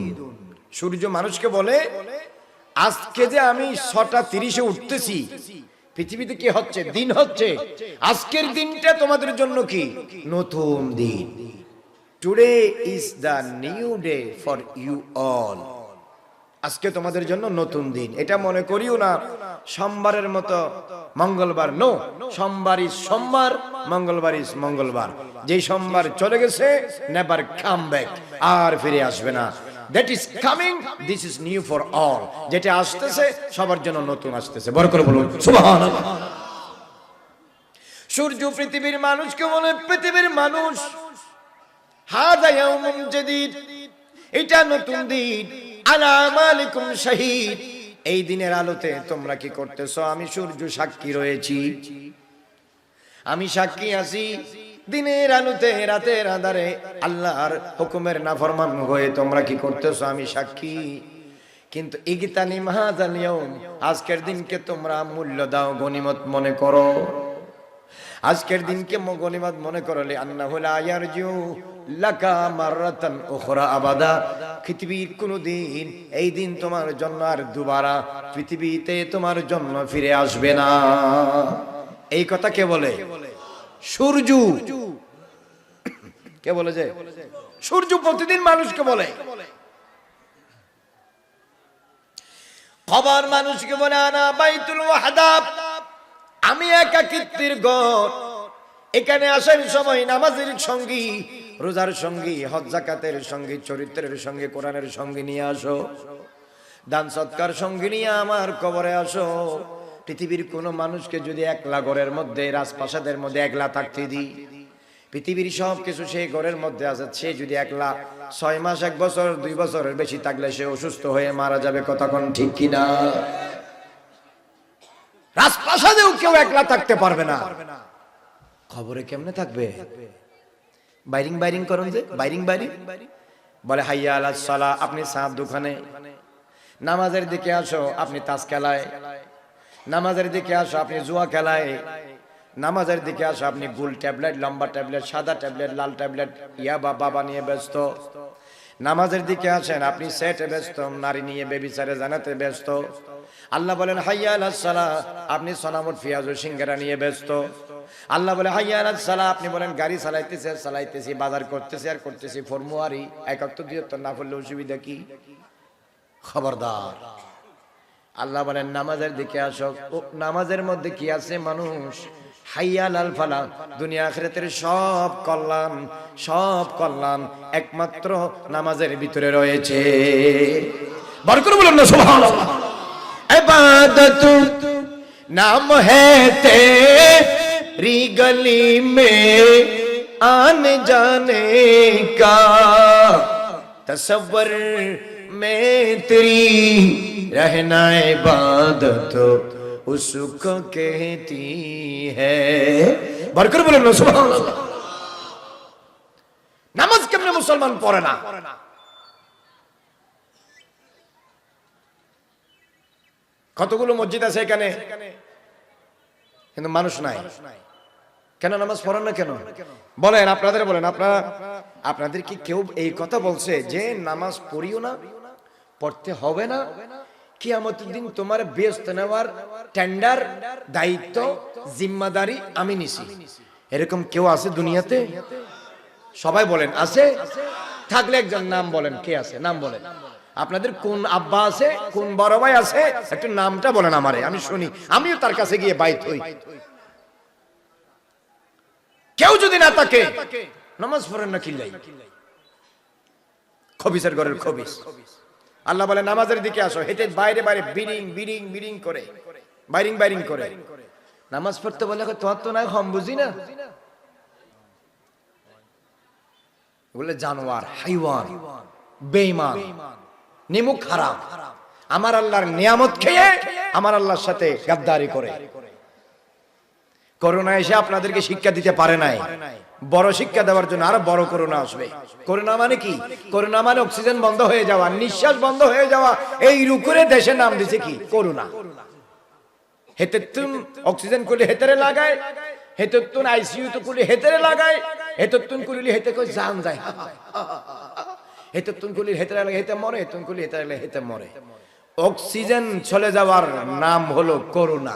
সূর্য মানুষকে বলে আজকে যে আমি 6:30-এ উঠতেছি, পৃথিবীতে কি হচ্ছে? দিন হচ্ছে। আজকের দিনটা তোমাদের জন্য কি? নতুন দিন। Today is the new day for you all. আজকে তোমাদের জন্য নতুন দিন। এটা মনে করিও না সোমবারের মতো মঙ্গলবার। নো, সোমবার ইজ সোমবার, মঙ্গলবার ইজ মঙ্গলবার। যেই সোমবার চলে গেছে, নেভার কাম ব্যাক, আর ফিরে আসবে না। That is coming, this is new for all. যেটা আসতেছে সবার জন্য নতুন আসতেছে। বড় করে বলুন সুবহানাল্লাহ। সূর্য পৃথিবীর মানুষকে বলে, পৃথিবীর মানুষ হাযা ইয়াউমুন জাদীদ, এটা নতুন দিন। আলা মালিকুম শাহীদ, এই দিনের আলোতে তোমরা কি করতেছো? আমি সূর্য সাক্ষী রয়েছি, আমি সাক্ষী আছি। দিনের আলোতে, রাতের আঁধারে আল্লাহর হুকুমের নাফরমান হয়ে তোমরা কি করতেছো? আমি সাক্ষী। কিন্তু ইগতানিম হাযাল ইয়াউম, আজকের দিনকে তোমরা মূল্য দাও, গনিমত মনে করো। আজকের দিনকে গনিমত মনে করলে আন্নাহু লা ইয়ারজু লাকা মাররাতান উখরা আবাদা, পৃথিবীর কোনো দিন এই দিন তোমার জন্য আর দুবারা পৃথিবীতে তোমার জন্য ফিরে আসবে না। এই কথা কে বলে? সূর্য। কে বলে? যে সূর্য প্রতিদিন মানুষকে বলে। কবর মানুষকে বলে আনা বাইতুল ওয়াহদা, আমি একাকিত্বের ঘর। এখানে আসার সময় নামাজের সঙ্গী, রোজার সঙ্গী, হজ যাকাতের সঙ্গী, চরিত্রের সঙ্গী, কোরআনের সঙ্গী নিয়ে আসো, দান সৎকার সঙ্গী নিয়ে আমার কবরে আসো। পৃথিবীর কোন মানুষকে যদি একলা ঘরের মধ্যে, রাজপ্রাসাদের মধ্যে একলা থাকতে দিই, পৃথিবীর সব কিছু সেই ঘরের মধ্যে আছে, সে যদি একলা 6 মাস, 1 বছর, 2 বছরের বেশি থাকলে সে অসুস্থ হয়ে মারা যাবে। কথা কোন ঠিক কিনা? রাজপ্রাসাদেও কেউ একলা থাকতে পারবে না, খবরে কেমনে থাকবে? বাইরিং বাইরিং করুন, যে বাইরিং বাইরিং বলে হাইয়া আলাস সালাহ, আপনি সাত দোকানে। নামাজের দিকে আসো, আপনি তাস খেলায়। নামাজের দিকে আসো, আপনি জুয়া খেলায়। নামাজের দিকে আসো, আপনি গোল ট্যাবলেট, লম্বা ট্যাবলেট, সাদা ট্যাবলেট, লাল ট্যাবলেট, ইয়াবা বাবা নিয়ে ব্যস্ত। নামাজের দিকে আসেন, আপনি সেটে ব্যস্ত, নারী নিয়ে বেবিচারে জানাতে ব্যস্ত। আল্লাহ বলেন হাইয়া আলাস সালাহ, আপনি সোনামুট পেঁয়াজ ও সিঙ্গারা নিয়ে ব্যস্ত। আল্লাহ বলে হাইয়া আলাস সালাহ, আপনি বলেন গাড়ি চালাইতেছি, বাজার করতেছি আর করতেছি, ফরমুয়ারি 71 না পড়লে অসুবিধা কি? খবরদার। আল্লাহ বলেন নামাজের দিকে আসো। নামাজের মধ্যে কি আছে? মানুষ হাইয়া লাল ফালা, দুনিয়া আখিরাতের সব কল্যাণ একমাত্র নামাজের ভিতরে রয়েছে। বার করে বলুন না সুবহানাল্লাহ। इबादत नाम है तेरी गली में आने जाने का, तसव्वुर में तेरी रहना इबादत उसको कहती है। बरकर बोलो ना सुभान अल्लाह। नामाज केमने मुसलमान पढ़े ना? কতগুলো মসজিদ আছে এখানে, কিন্তু মানুষ নাই। কেন নামাজ পড়েন না কেন? বলেন, আপনাদের বলেন, আপনাদের কি কেউ এই কথা বলছে যে নামাজ পড়িও না, পড়তে হবে না? কিয়ামতের দিন তোমার বেহেশত নেওয়ার টেন্ডার, দায়িত্ব, জিম্মাদারি আমি নিছি। এরকম কেউ আছে দুনিয়াতে? সবাই বলেন আছে। থাকলে একজন নাম বলেন, কে আছে? নাম বলেন। আপনাদের কোন আব্বা আছে, কোন বড় ভাই আছে, একটু নামটা বলেন আমারে, আমি শুনি, আমিও তার কাছে গিয়ে বাইত হই। কেউ যদি না থাকে, নামাজ পড়েন না কিল্লাই? খবিসের ঘরের খবিস। আল্লাহ বলে নামাজের দিকে আসো, হেঁটে বাইরে বাইরে বিড়িং বিড়িং বিড়িং করে, বাইরিং বাইরিং করে নামাজ পড়তে বলে, তোমার তো না হম বুঝি না। বলে জানোয়ার, হাইওয়ান, বেঈমান, নিমুখ হারাম, আমার আল্লাহর নিয়ামত খেয়ে আমার আল্লাহর সাথে গাদ্দারি করে। করোনা এসে আপনাদেরকে শিক্ষা দিতে পারে নাই, বড় শিক্ষা দেওয়ার জন্য আরো বড় করোনা আসবে। করোনা মানে কি? করোনা মানে অক্সিজেন বন্ধ হয়ে যাওয়া, নিঃশ্বাস বন্ধ হয়ে যাওয়া। এই রুকুরে দেশের নাম দিছে কি? করোনা। হেতেতুন অক্সিজেন কুলি হেতেরে লাগায়, হেতেতুন আইসিইউ তো কুলি হেতেরে লাগায়, হেতেতুন কুলি হেতে কই জান যায়, হেতেতুন কুলি হেতেরে লাগে হেতে মরে, হেতেতুন কুলি হেতেরে লাগে হেতে মরে। অক্সিজেন চলে যাওয়ার নাম হলো করোনা।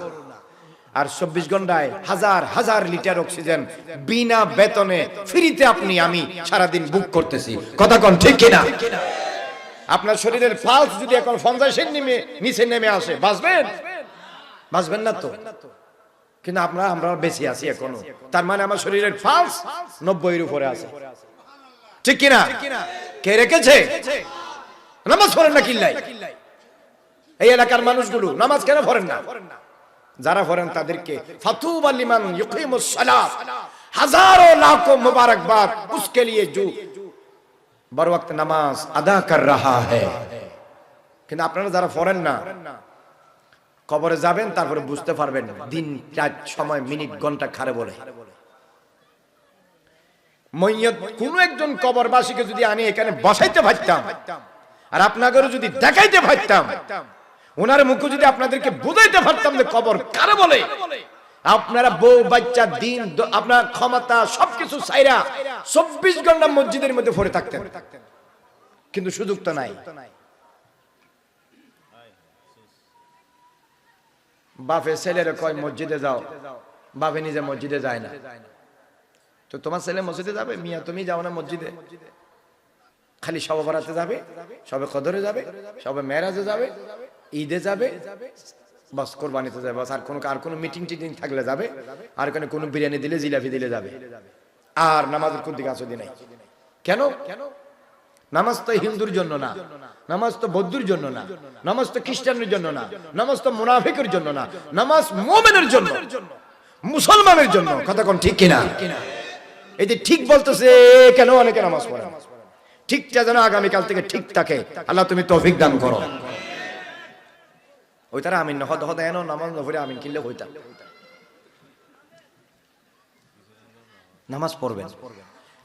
আর 24 ঘন্টায় হাজার হাজার লিটার অক্সিজেন বিনা বেতনে ফ্রিতে আপনি আমি সারাদিন বুক করতেছি। কথা কোন ঠিক কিনা? আপনার শরীরের পালস যদি এখন 50-এর নিচে নেমে আসে, বাঁচবেন? বাঁচবেন না তো। কিন্তু আমরা বেশি আছি এখনো। তার মানে আমার শরীরের পালস 90-এর উপরে আছে, ঠিক কিনা? কে রেখেছে? নামাজ পড়েন না কিল্লাই? এই এলাকার মানুষগুলো নামাজ কেন পড়েন না? যারা পড়েন তাদেরকে ফাতুবা লিমান ইউকিমুস সালাত, হাজারো লাখো মুবারকবাদ उसके लिए जो बर वक्त नमाज अदा कर रहा है। কিন্তু আপনারা যারা পড়েন না, কবরে যাবেন, তারপরে বুঝতে পারবেন দিন রাত সময় মিনিট ঘন্টা খারে বলে। মইয়ত কোন একজন কবরবাসীকে যদি আনি এখানে বসাইতে পারতাম, আর আপনাদেরও যদি দেখাইতে পারতাম, ওনার মুখে যদি আপনাদেরকে বুঝাইতে পারতাম যে কবর কারে বলে, আপনারা বউ বাচ্চা দিন আপনার ক্ষমতা সবকিছু ছাইরা 24 ঘন্টা মসজিদের মধ্যে পড়ে থাকতেন। কিন্তু সুযোগ তো নাই। বাপে ছেলেরা কয় মসজিদে যাও, বাপে নিজে মসজিদে যায় না। তো তোমার ছেলে মসজিদে যাবে, মিয়া তুমি যাও না মসজিদে? খালি শবে বরাতে যাবে, শবে কদরে যাবে, শবে মেরাজে যাবে, ঈদে যাবে, বাস কোরবানিতে যাবে, বাস। আর কোনো মিটিং টিটিং থাকলে যাবে, আর কোনো বিরিয়ানি দিলে জিলাপি দিলে যাবে। আর নামাজের কোন দিকে আসদি নাই। কেন? নামাজ তো হিন্দুর জন্য না, নামাজ তো বৌদ্ধের জন্য না, নামাজ তো খ্রিস্টানের জন্য না, নামাজ তো মুনাফিকের জন্য না, নামাজ মুমিনের জন্য, মুসলমানের জন্য। কথা কোন ঠিক কিনা? এই যে ঠিক বলতেছে কেন অনেকে নামাজ পড়ে না, ঠিকটা যেন আগামীকাল থেকে ঠিক থাকে। আল্লাহ তুমি তৌফিক দান করো। ওই তারা আমিন হদ হদ এনো নামাজ না পড়ে আমিন কিনলে হইতা। নামাজ পড়বেন,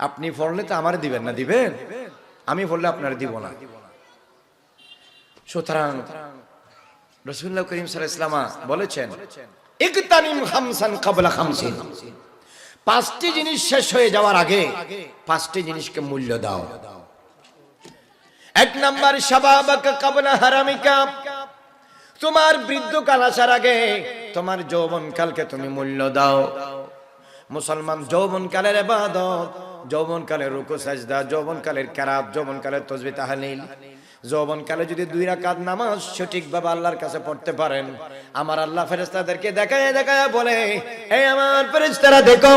আপনি পড়লে তো আমারে দিবেন না, দিবেন? আমি পড়লে আপনারে দিব না। সুতরাং রাসূলুল্লাহ করিম সাল্লাল্লাহু আলাইহি ওয়াসাল্লাম বলেছেন, ইকতানিম খামসান ক্বাবলা খামসিন, 5টি জিনিস শেষ হয়ে যাওয়ার আগে 5টি জিনিসকে মূল্য দাও। 1 নাম্বার শাবাবাকা ক্বাবলা হারামিকা, তোমার বৃদ্ধকাল আসার আগে তোমার যৌবনকালকে তুমি মূল্য দাও। মুসলমান যৌবনকালের ইবাদত, যৌবনকালের রুকু সাজদা, যৌবনকালের কিরাত, যৌবনকালের তাসবিহ তাহলিল, যৌবনকালে যদি 2 রাকাত নামাজ সঠিকভাবে আল্লাহর কাছে পড়তে পারেন, আমার আল্লাহ ফেরেশতাদেরকে দেখায় দেখায় বলে, এই আমার ফেরেশতারা দেখো,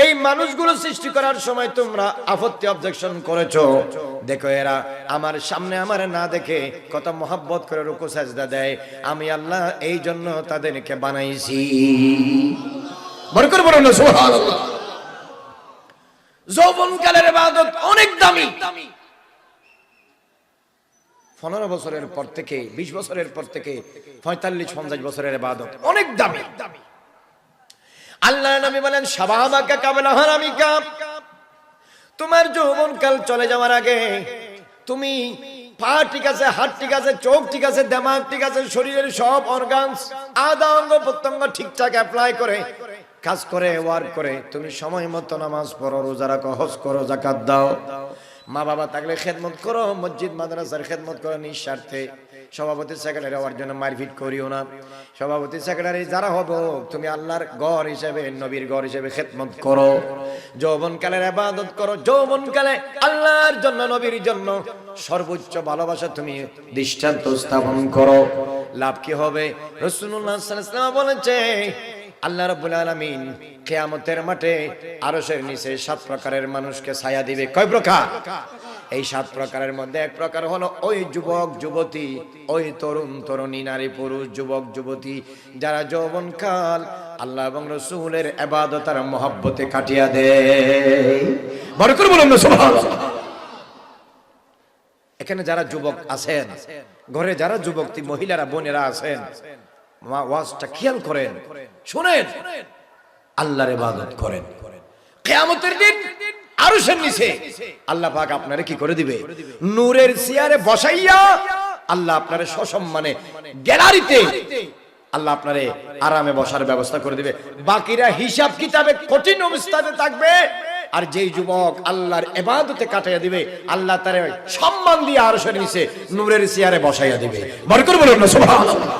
এই মানুষগুলো সৃষ্টি করার সময় তোমরা আপত্তি অবজেকশন করেছো, দেখো এরা আমার সামনে আমার না দেখে কত মহব্বত করে রুকু সাজদা দেয়, আমি আল্লাহ এই জন্য তাদেরকে বানাইছি। বরকত বলুন না সুবহানাল্লাহ। যৌবনকালের ইবাদত অনেক দামি। 15 বছরের পর থেকে, 20 বছরের পর থেকে 45-50 বছরের ইবাদত অনেক দামি। আল্লাহর নবী বলেন, শাবাবাকা ক্বাবলা হারামিকা, তোমার যৌবনকাল চলে যাওয়ার আগে তুমি পা ঠিক আছে, হাত ঠিক আছে, চোখ ঠিক আছে, দিমাগ ঠিক আছে, শরীরের সব অর্গানস আদা অঙ্গ প্রত্যঙ্গ ঠিকঠাক অ্যাপ্লাই করে কাজ করে ওয়ার্ক করে তুমি সময় মতো নামাজ পড়ো, রোজা রাখো, হজ করো, যাকাত দাও, মা বাবা থাকলে খেদমত করো, মসজিদ মাদ্রাসার খেদমত করো নিঃস্বার্থে। সভাপতি সেক্রেটারি হওয়ার জন্য মারপিট করিও না। সভাপতি সেক্রেটারি যারা হবো, তুমি আল্লাহর ঘর হিসেবে, নবীর ঘর হিসেবে খেদমত করো। যৌবনকালের ইবাদত করো, যৌবনকালে আল্লাহর জন্য, নবীর জন্য সর্বোচ্চ ভালোবাসা তুমি দৃষ্টান্ত স্থাপন করো। লাভ কি হবে? রাসূলুল্লাহ সাল্লাল্লাহু আলাইহি ওয়াসাল্লাম বলেছে, আল্লাহ রাব্বুল আলামিন কিয়ামতের মাঠে আরশের নিচে 7 প্রকারের মানুষকে ছায়া দিবে। কয় প্রকার? এই 7 প্রকারের মধ্যে এক প্রকার হলো ওই যুবক যুবতী, ওই তরুণ তরুণী, নারী পুরুষ, যুবক যুবতী যারা যৌবনকাল আল্লাহ এবং রাসূলের ইবাদত আর মহব্বতে কাটিয়ে দেয়। বড় করে বলুন না সুবহানাল্লাহ। এখানে যারা যুবক আছেন, ঘরে যারা যুবতী মহিলারা বোনেরা আছেন, ওয়াজটা খেয়াল করেন, শুনেন, আল্লাহর ইবাদত করেন। কিয়ামতের দিন আরশের নিচে আল্লাহ পাক আপনারে কি করে দিবে? নূরের চেয়ারে বসাইয়া আল্লাহ আপনারে সসম্মানে গ্যালারিতে আল্লাহ আপনারে আরামে বসার ব্যবস্থা করে দিবে। বাকিরা হিসাব কিতাবে কঠিন অবস্থাতে থাকবে। আর যেই যুবক আল্লাহর ইবাদতে কাটাইয়া দিবে, আল্লাহ তারে সম্মান দিয়ে আরশের নিচে নূরের চেয়ারে বসাইয়া দিবে। বরকত বলুন না সুবহানাল্লাহ।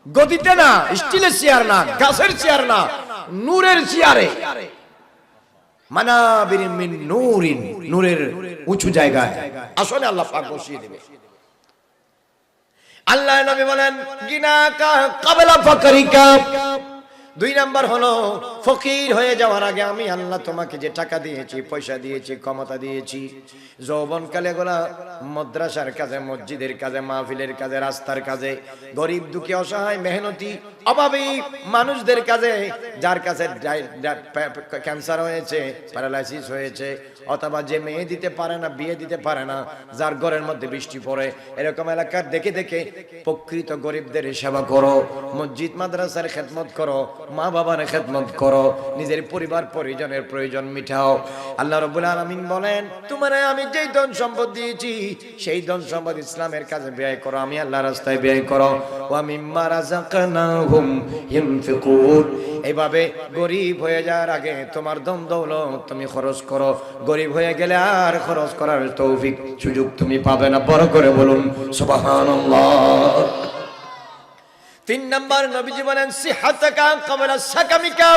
গদিতে না, স্টিলের চেয়ার না, গাছের চেয়ার না, নূরের চেয়ারে, মানাবির মিন নূরিন, নূরের উঁচু জায়গায় আসলে আল্লাহ পাক বসিয়ে দিবে। আল্লাহ নবী বলেন, গিনাকা ক্বাবলা ফাকরিকা। 2 নাম্বার হলো ফকির হয়ে যাওয়ার আগে আমি আল্লাহ তোমাকে যে টাকা দিয়েছি, পয়সা দিয়েছি, ক্ষমতা দিয়েছি, যৌবনকালে গোলা মাদ্রাসার কাজে, মসজিদের কাজে, মাহফিলের কাজে, রাস্তার কাজে, গরিব দুঃখী অসহায় মেহনতি অভাবী মানুষদের কাজে, যার কাছে ক্যান্সার হয়েছে, প্যারালাইসিস হয়েছে, অথবা যে মেয়ে দিতে পারে না, বিয়ে দিতে পারে না, যার ঘরের মধ্যে বৃষ্টি পড়ে, এরকম এলাকার দেখে দেখে প্রকৃত গরিবদের সেবা করো, মসজিদ মাদ্রাসার খেদমত করো, মা বাবার খেদমত করো, নিজের পরিবার পরিজনের প্রয়োজন মিটাও। আল্লাহ রাব্বুল আলামিন বলেন, তোমারে আমি যেই ধন সম্পদ দিয়েছি সেই ধন সম্পদ ইসলামের কাজে ব্যয় করো, আমি আল্লাহর রাস্তায় ব্যয় করো। ওয়া মিম্মা রাযাকনাহুম ইউনফিকুন। এইভাবে গরিব হয়ে যাওয়ার আগে তোমার ধন দৌলত তুমি খরচ করো। গরিব হয়ে গেলে আর খরচ করার তৌফিক সুযোগ তুমি পাবে না। বড় করে বলুন সুবহানাল্লাহ। 3 নাম্বার নবীজি বলেন, সিহাতাকা ক্বাবলা সাকামিকা।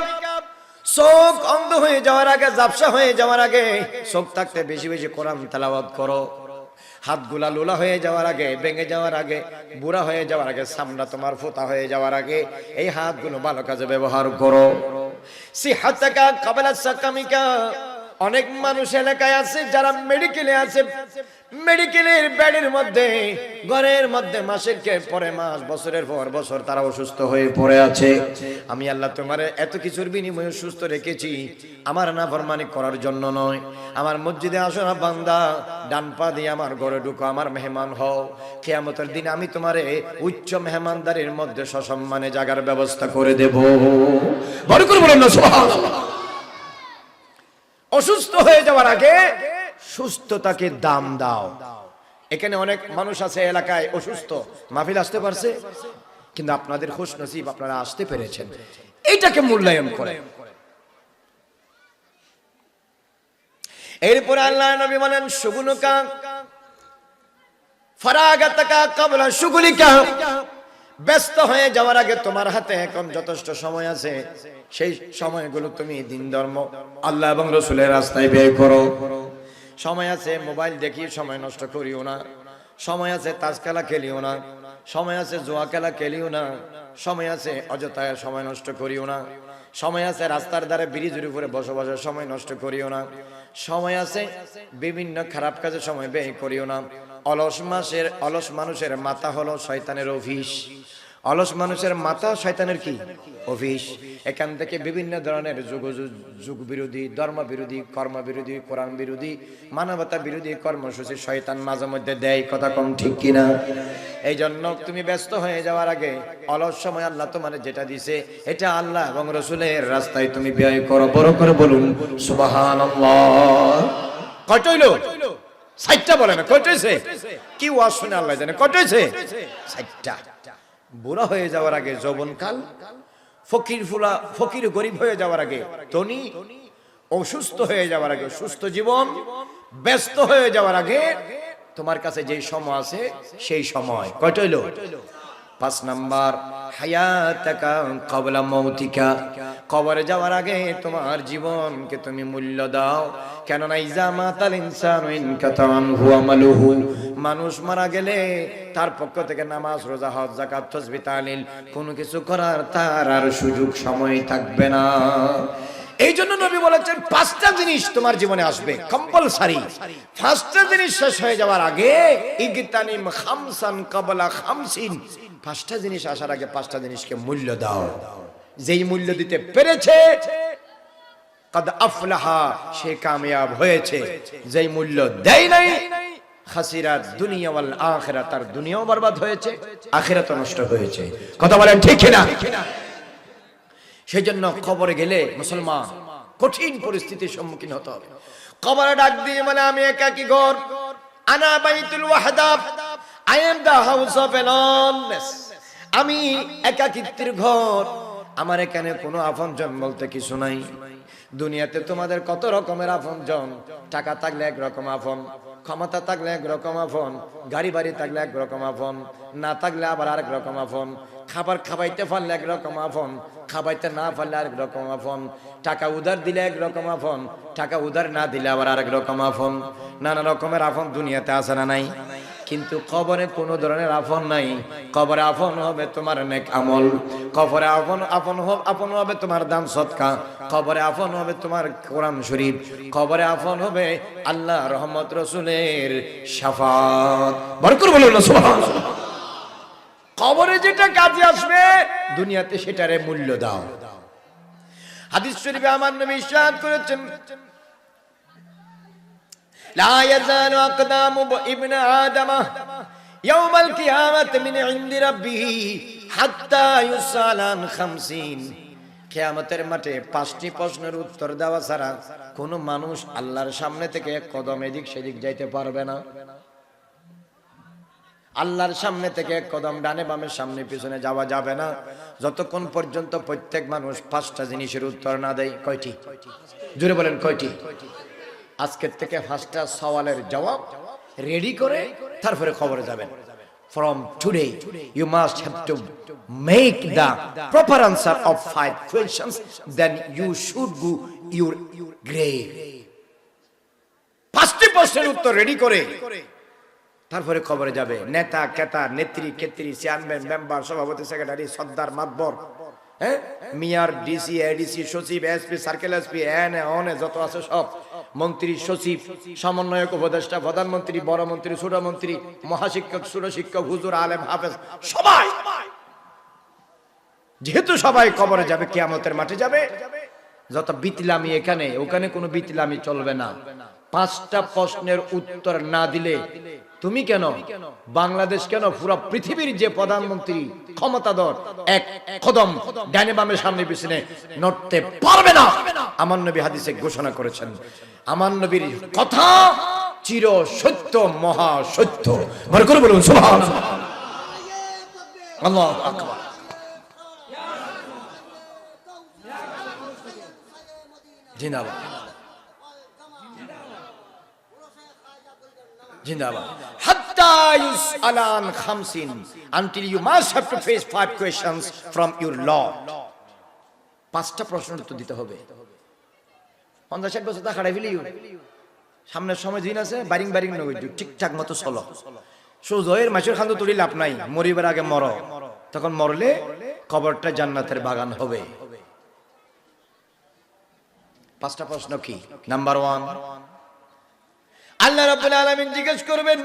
চোখ অন্ধ হয়ে যাওয়ার আগে, ঝাপসা হয়ে যাওয়ার আগে চোখ থাকতে বেশি বেশি কোরআন তেলাওয়াত করো। হাতগুলা লোলা হয়ে যাওয়ার আগে, ভেঙে যাওয়ার আগে, বুড়া হয়ে যাওয়ার আগে, সামনা তোমার ফোঁতা হয়ে যাওয়ার আগে এই হাতগুলো ভালো কাজে ব্যবহার করো। সিহাতাকা ক্বাবলা সাকামিকা। অনেক মানুষ এলাকায় আছে যারা মেডিকেলে আছে, মেডিকেলের বেডের মধ্যে, ঘরের মধ্যে মাসের পরে মাস, বছরের পর বছর তারা অসুস্থ হয়ে পড়ে আছে। আমি আল্লাহ তোমার এত কিছুর বিনিময়ে সুস্থ রেখেছি আমার নাফরমানি করার জন্য নয়। আমার মসজিদে আসো না বান্দা, ডান পা দিয়ে আমার ঘরে ঢুকো, আমার মেহমান হও। কিয়ামতের দিন আমি তোমারে উচ্চ মেহমানদারির মধ্যে সসম্মানে জাগার ব্যবস্থা করে দেব। বড় করে বলুন না সুবহানাল্লাহ। অসুস্থ হয়ে যাওয়ার আগে সুস্থতাকে দাম দাও। এখানে অনেক মানুষ আছে এলাকায় অসুস্থ, মাহফিল আসতে পারছে, কিন্তু আপনাদের খুশনসিব আপনারা আসতে পেরেছেন, এইটাকে মূল্যায়ন করে। এরপর আল্লাহ নবী বলেন, শুগুনুকা ফারাগাতাকা ক্বাবলা শুগুলিকা। ব্যস্ত হয়ে যাওয়ার আগে তোমার হাতে এখন যথেষ্ট সময় আছে, সেই সময়গুলো তুমি দিন ধর্ম, আল্লাহ এবং রাসূলের রাস্তায় ব্যয় করো। সময় আছে মোবাইল দেখি সময় নষ্ট করিও না, সময় আছে তাস খেলা খেলিও না, সময় আছে জুয়া খেলা খেলিও না, সময় আছে অযথায় সময় নষ্ট করিও না, সময় আছে রাস্তার ধারে ব্রিজের উপরে বসে বসে সময় নষ্ট করিও না, সময় আছে বিভিন্ন খারাপ কাজে সময় ব্যয় করিও না। অলস মানুষের মাথা হলো শয়তানের অফিস। অলস মানুষের মাথা শয়তানের কি অফিস। এখান থেকে বিভিন্ন ধরনের যুগ বিরোধী, ধর্ম বিরোধী, কর্ম বিরোধী, কোরআন বিরোধী, মানবতা বিরোধী কর্মসূচি শয়তান মাঝে মধ্যে দেয়। কথা কম ঠিক কিনা? এই জন্য তুমি ব্যস্ত হয়ে যাওয়ার আগে অলস সময় আল্লাহ তোমার যেটা দিছে এটা আল্লাহ এবং রাসূলের রাস্তায় তুমি ব্যয় করো। বড় করে বলুন সুবহানাল্লাহ। কয়টা হইলো? 60টা বলে না, কয়টা হইছে? কি ওয়াজ শুনে আল্লাহ জানে কয়টা হইছে? 60টা। বুড়া হয়ে যাওয়ার আগে যৌবনকাল, ফকির গরিব হয়ে যাওয়ার আগে ধনী, অসুস্থ হয়ে যাওয়ার আগে সুস্থ জীবন, ব্যস্ত হয়ে যাওয়ার আগে তোমার কাছে যেই সময় আছে সেই সময় কয়টা হইলো? 5 নাম্বার হায়াতাকা ক্বাবলা মাউতিকা, কবরে যাওয়ার আগে তোমার জীবনকে তুমি মূল্য দাও। কেননা ইজা মাতাল ইনসানু ইনকাতা আনহু আমালুহু, মানুষ মারা গেলে তার পক্ষ থেকে নামাজ, রোজা, হজ, যাকাত, তাসবিহ, তাহলিল কোনো কিছু করার তার আর সুযোগ সময় থাকবে না। এই জন্য নবী বলেছেন 5টা জিনিস তোমার জীবনে আসবে কম্পালসারি। 5টা জিনিস শেষ হয়ে যাওয়ার আগে ইগতানিম খামসান ক্বাবলা খামসিন, 5টা জিনিস আসার আগে 5টা জিনিসকে মূল্য দাও। যেই মূল্য দিতে পেরেছে কাদ আফলাহা, সে কামিয়াব হয়েছে। যেই মূল্য দেয় নাই খাসিরা দুনিয়া ওয়াল আখিরা, তার দুনিয়াও বরবাদ হয়েছে, আখিরাতও নষ্ট হয়েছে। কথা বলেন ঠিক কিনা? সেজন্য কবরে গেলে মুসলমান কঠিন পরিস্থিতির সম্মুখীন হতে হবে। কবরে ডাক দিয়ে মানে আমি একাকী ঘর, আনা বাইতুল ওয়াহদা, I am the house of aloneness, আমি একাকিত্বের ঘর, আমার এখানে কোনো আপনজন বলতে কিছু নাই। দুনিয়াতে তোমাদের কত রকমের আপনজন, টাকা থাকলে একরকম আপন, ক্ষমতা থাকলে একরকম আপন, গাড়ি বাড়ি থাকলে একরকম আপন, না থাকলে আবার আরেক রকম আপন, খাবার খাবাইতে পারলে একরকম আপন, খাবাইতে না পারলে আরেক রকম আপন, টাকা উধার দিলে একরকম আপন, টাকা উধার না দিলে আবার আরেক রকম আপন। নানা রকমের আপন দুনিয়াতে আছে না নাই? কিন্তু কবরে কোনো ধরনের আপন নাই। কবরে আপন হবে তোমার নেক আমল, কবরে আপন হবে তোমার দান সদকা, কবরে আপন হবে তোমার কোরআন শরীফ, কবরে আপন হবে আল্লাহ রহমত রসুলের শাফাত। বরকত বলুন না সুবহানাল্লাহ। কবরে যেটা কাজে আসবে দুনিয়াতে সেটারে মূল্য দাও। হাদিস শরীফে আমার নবী ইরশাদ করেছেন, লা ইয়াজালু আকদামু ইবনে আদম ইয়াউমাল কিয়ামাতি মিন ইনদি রাব্বিহি হাত্তা ইউসালান 50। কিয়ামতের মাঠে 5টি প্রশ্নের উত্তর দেওয়া ছাড়া কোন মানুষ আল্লাহর সামনে থেকে এক কদম এদিক সেদিক যাইতে পারবে না। আল্লাহর সামনে থেকে এক কদম ডানে বামে সামনে পিছনে যাওয়া যাবে না যতক্ষণ পর্যন্ত প্রত্যেক মানুষ 5টা জিনিসের উত্তর না দেয়। কয়টি? জোরে বলেন কয়টি? আজকের থেকে 5টা সওয়ালের জবাব রেডি করে তারপরে খবরে যাবেন। From today you must have to make the proper answer of 5 questions, then you should go your grave. 5টি প্রশ্নের উত্তর রেডি করে তারপরে খবরে যাবে। নেতা কেতা নেত্রী কেত্রী চেয়ারম্যান মেম্বার সভাপতি সেক্রেটারি সর্দার মাতবর, হ্যাঁ, মেয়র ডিসি এডিসি সচিব এসপি সার্কেল এসপি এনে অনে যত আছে সব, মন্ত্রী সচিব সমন্বয়ক উপদেষ্টা প্রধানমন্ত্রী বড় মন্ত্রী ছোট মন্ত্রী মহাশিক্ষক ছোট শিক্ষক হুজুর আলেম হাফেজ সবাই, যেহেতু সবাই কবরে যাবে কিয়ামতের মাঠে যাবে, যত বিতলামি এখানে ওখানে কোনো বিতলামি চলবে না। 5টা প্রশ্নের উত্তর না দিলে তুমি কেন বাংলাদেশ কেন পুরো পৃথিবীর যে প্রধানমন্ত্রী ক্ষমতাধর এক কদম ডানে বামে সামনে পিছনে নড়তে পারবে না। আমার নবী হাদিসে ঘোষণা করেছেন, আমার নবীর কথা চির সত্য মহা সত্য। মনে করে বলুন সুবহানাল্লাহ। আল্লাহু আকবার। জিন্দাবাদ জিন্দাবাদ। hatta yus'alan 50 until you must have to face 5 questions from your Lord. 5টা প্রশ্নের উত্তর দিতে হবে। 50-60 বছর তা খাড়াই ফেলিও, সামনের সময় দিন আছে, বারিং বারিং নয়, ঠিকঠাক মতো চলো। সুজয়ের মাসের খান্দ তুলি লাভ নাই, মরিবার আগে মরো, তখন মরলে কবরটা জান্নাতের বাগান হবে। 5টা প্রশ্ন কি? নাম্বার 1, আল্লাহ রাব্বুল আলামিন জিজ্ঞেস করবেন,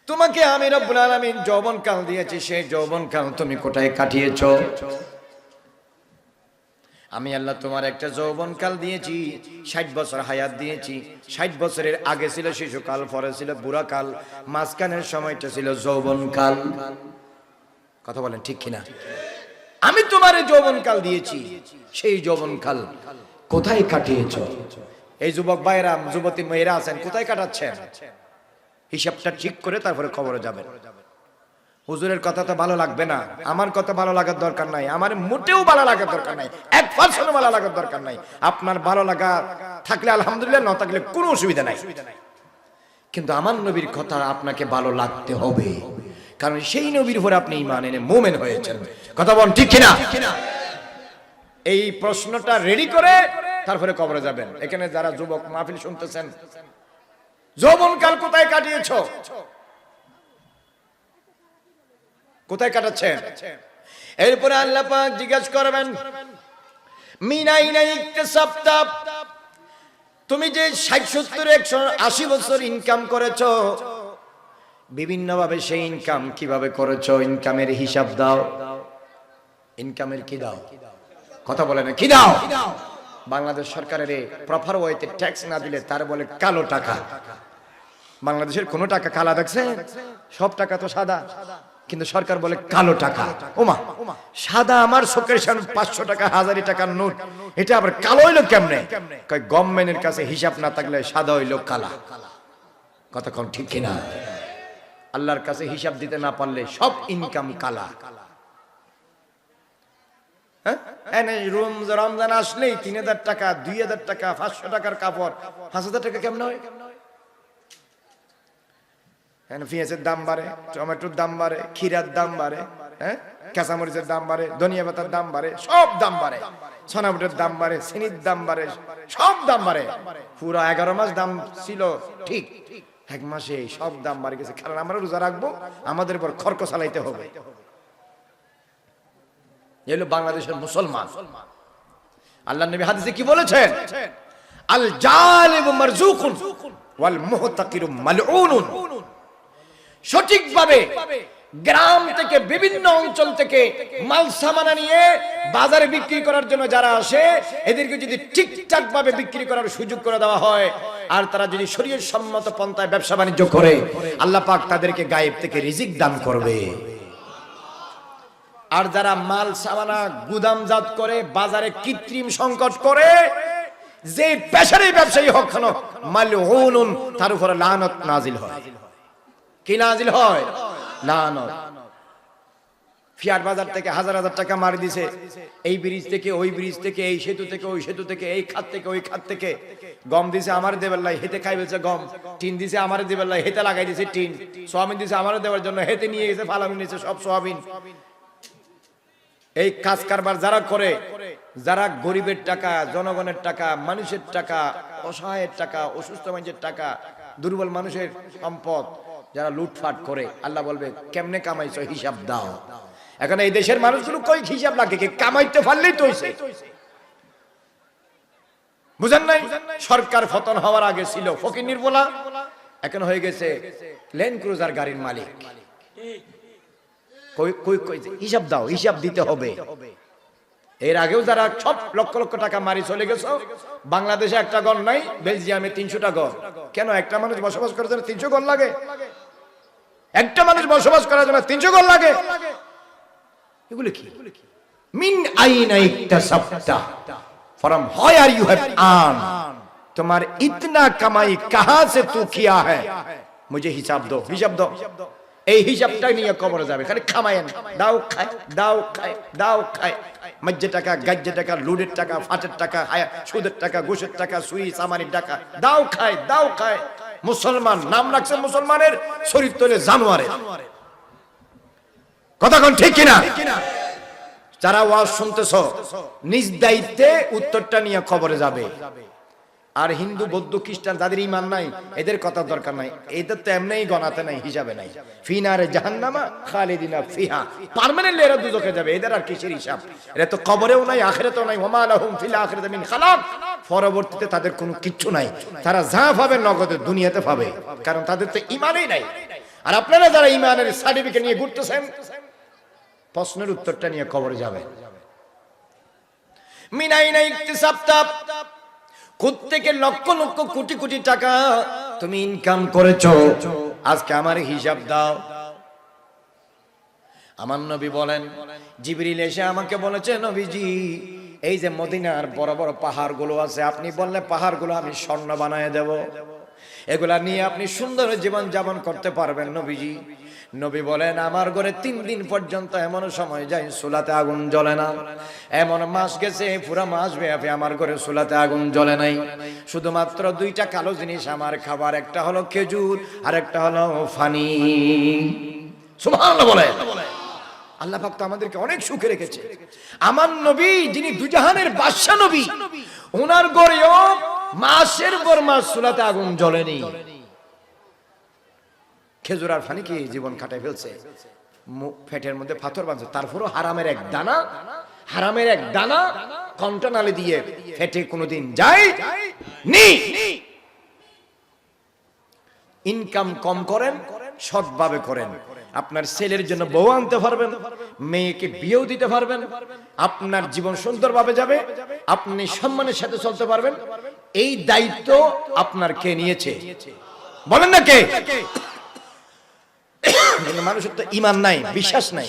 তোমাকে আমি রব্বুল আলামিন যৌবনকাল দিয়েছি, সেই যৌবনকাল তুমি কোথায় কাটিয়েছো? আমি আল্লাহ তোমার একটা যৌবনকাল দিয়েছি, 60 বছর হায়াত দিয়েছি। 60 বছরের আগে ছিল শিশুকাল, পরে ছিল বুড়াকাল, মাঝখানের সময়টা ছিল যৌবনকাল। কথা বলেন ঠিক কিনা? আমি তোমার যৌবনকাল দিয়েছি, সেই যৌবনকাল কোথায় কাটিয়েছো? এই যুবক ভাইরা যুবতী মেয়েরা আছেন, কোথায় কাটাচ্ছেন? হিসাবটা ঠিক করে তারপরে খবরে যাবেন। হুজুরের কথা তো ভালো লাগবে না, আমার কথা ভালো লাগার দরকার নাই, আমার মোটেও ভালো লাগার দরকার নাই, 1% ভালো লাগার দরকার নাই। আপনার ভালো লাগা থাকলে আলহামদুলিল্লাহ, না থাকলে কোনো অসুবিধা নাই। কিন্তু আমার নবীর কথা আপনাকে ভালো লাগতে হবে, কারণ সেই নবীর উপরে আপনি ঈমান এনে মুমিন হয়েছেন। কথা বল ঠিক কিনা? এই প্রশ্নটা রেডি করে তারপরে কবরে যাবেন। এখানে যারা যুবক মাহফিল শুনতেছেন, যৌবনকাল কোথায় কাটিয়েছো? কোথায় কাটাচ্ছেন? এরপরে আল্লাহ পাক জিজ্ঞাসা করবেন, মিনাইনা ইকতাসাবতা, তুমি যে 60 70 180 বছর ইনকাম করেছো, বিভিন্ন ভাবে সেই ইনকাম কিভাবে করেছো, ইনকামের হিসাব দাও। ইনকামের কি দাও? কথা বলে না, কি দাও? বাংলাদেশ সরকারের প্রপার ওয়েতে ট্যাক্স না দিলে তার বলে কালো টাকা। বাংলাদেশের কোনো টাকা কালা দেখছে? সব টাকা তো সাদা, কিন্তু সরকার বলে কালো টাকা। ওমা, সাদা আমার চোখের সামনে 500 টাকা 1000 টাকার নোট, এটা আবার কালো হইলো কেমনে? কয় গভর্নমেন্টের কাছে হিসাব না থাকলে সাদা হইলো কালা। কথা কোন ঠিক কিনা? আল্লাহর কাছে হিসাব দিতে না পারলে সব ইনকাম কালা। রমজান আসলেই 3000 টাকা, 2000 টাকা, 500 টাকার কাপড়, 5000 টাকা কেমন হয়? পেঁয়াজের দাম বাড়ে, টমেটোর দাম বাড়ে, ক্ষীরার দাম বাড়ে, কাঁচামরিচের দাম বাড়ে, ধনিয়া পাতার দাম বাড়ে, সব দাম বাড়ে, সোনাবুটের দাম বাড়ে, চিনির দাম বাড়ে, সব দাম বাড়ে। পুরো 11 মাস দাম ছিল ঠিক, 1 মাসে সব দাম বাড়ে গেছে। কারণ আমরা রোজা রাখবো, আমাদের উপর খরচ চালাইতে হবে। এলো বাংলাদেশের মুসলমান। আল্লাহ নবী হাদিসে কি বলেছেন? আল জালিমু মারজুকুন ওয়াল মুহতাকিরু মালউনুন। সঠিকভাবে গ্রাম থেকে বিভিন্ন অঞ্চল থেকে মাল সামানা নিয়ে বাজারে বিক্রি করার জন্য যারা আসে, এদেরকে যদি ঠিকঠাক ভাবে বিক্রি করার সুযোগ করে দেওয়া হয়, আর তারা যদি শরীয়ত সম্মত পন্থায় ব্যবসা বাণিজ্য করে, আল্লাহ পাক তাদেরকে গায়েব থেকে রিজিক দান করবে। আর যারা মাল সামানা গুদামজাত করে বাজারে কৃত্রিম সংকট করে, যে পেশারই ব্যবসায়ী হোক কেন, মালউনুন, তার উপরে লানত নাজিল হয়। কি নাজিল হয়? লানত। ফিয়ার বাজার থেকে 1000 টাকা মারি দিছে, এই ব্রিজ থেকে ওই ব্রিজ থেকে, এই সেতু থেকে ওই সেতু থেকে, এই খাত থেকে ওই খাত থেকে। গম দিছে আমার দেবার লাই, হেতে খাই বেছে গম। টিন দিছে আমার দেবার লাই, হেতে লাগাই দিছে টিন। সোয়াবিন দিছে আমার দেওয়ার জন্য, হেতে নিয়ে গেছে ফালামি নিয়েছে সব সোয়াবিন। এই কাজ কারবার যারা করে, যারা গরিবের টাকা, জনগণের টাকা, মানুষের টাকা, অসহায়ের টাকা, অসুস্থ মানুষের টাকা, দুর্বল মানুষের সম্পদ যারা লুটফাট করে, আল্লাহ বলবে কেমনে কামাইছো হিসাব দাও। এখন এই দেশের মানুষগুলো কই হিসাব লাগে, কি কামাইতে পারলেই তো হইছে। বুঝেন নাই? সরকার পতন হওয়ার আগে ছিল ফকির নির্মলা, এখন হয়ে গেছে ল্যান্ড ক্রুজার গাড়ির মালিক। হিসাব দাও, হিসাব দিতে হবে। এর আগেও যারা সব লক্ষ লক্ষ টাকা মারি চলে গেছো, বাংলাদেশে একটা গড় নাই, বেলজিয়ামে 300টা গড়। কেন? একটা মানুষ বসবাস করার জন্য 300 গড় লাগে? একটা মানুষ বসবাস করার জন্য 300 গড় লাগে? এগুলো কি? মিন আইনা ইকতাসাবতা, from where you have earn, তোমার ইতনা কামাই কাহা সে তু কিয়া है, मुझे হিসাব দো, হিসাব দো। এই হিসাবটা নিয়ে কবরে যাবে, খালি খামায়েন, দাও খায়, দাও খায়, দাও খায়। মজ্জে টাকা, গাজ্জে টাকা, লুডের টাকা, ফাটের টাকা, সুদের টাকা, ঘুষের টাকা, সুই সামানির টাকা, দাও খায়, দাও খায়। মুসলমান নাম রাখছে মুসলমানের, শরীর তোলে জানোয়ারের। কথা কোন ঠিক কিনা? যারা ওয়াজ শুনতেছো, নিজ দায়িত্বে উত্তরটা নিয়ে কবরে যাবে। আর হিন্দু, বৌদ্ধ, খ্রিস্টান যাদের ঈমান নাই, এদের কথা দরকার নাই, এদের তো এমনিই গণাতে নাই, হিসাবে নাই। ফিনারে জাহান্নামা খালিদিনা ফিহা, পার্মানেন্টলি এরা দুজকে যাবে। এদের আর কিসের হিসাব? এরা তো কবরেও নাই, আখিরাতেও নাই। ওমা লাহুম ফিল আখিরাতি মিন খালাক, পরবর্তীতে তাদের কোনো কিচ্ছু নাই। তারা যা পাবে নগদে দুনিয়াতে পাবে, কারণ তাদের তো ঈমানই নাই। আর আপনারা যারা ঈমানের সার্টিফিকেট নিয়ে ঘুরতেছেন, প্রশ্নের উত্তরটা নিয়ে কবরে যাবেন। মিনাইনা ইকতিসাবতা, কোত্থেকে লক্ষ লক্ষ কোটি কোটি টাকা তুমি ইনকাম করেছো, আজকে আমার হিসাব দাও। আমার নবী বলেন, জিবরিল এসে আমাকে বলেছে, নবীজি এই যে মদিনার বড় বড় পাহাড়গুলো আছে, আপনি বললে পাহাড়গুলো আমি স্বর্ণ বানায় দেব, এগুলা নিয়ে আপনি সুন্দর জীবন যাপন করতে পারবেন নবীজি। নবী বলেন আমার ঘরে 3 দিন পর্যন্ত এমন সময় যায় চুলাতে আগুন জ্বলে না। এমন মাস গেছে পুরো মাস ব্যাপী আমার ঘরে চুলাতে আগুন জ্বলে নাই। শুধুমাত্র 2টা কালো জিনিস আমার খাবার, একটা হলো খেজুর আর একটা হলো পানি। সুবহানাল্লাহ বলে। আল্লাহ পাক তো আমাদেরকে অনেক সুখে রেখেছে। আমার নবী যিনি দুজাহানের বাদশা নবী, ওনার ঘরেও মাসের পর মাস চুলাতে আগুন জ্বলেনি। খেজুর আর পানি কি জীবন কাটায় ফেলছে, পেটের মধ্যে পাথর বাঁধছে, তারপরও হারামের এক দানা কন্টনালে দিয়ে পেটে কোনোদিন যায় নি। ইনকাম কম করেন, সৎভাবে করেন। আপনার ছেলের জন্য বউ আনতে পারবেন, মেয়েকে বিয়েও দিতে পারবেন, আপনার জীবন সুন্দরভাবে যাবে, আপনি সম্মানের সাথে চলতে পারবেন। এই দায়িত্ব আপনার কে নিয়েছে বলেন না কে? মানুষের তো ঈমান নাই, বিশ্বাস নাই।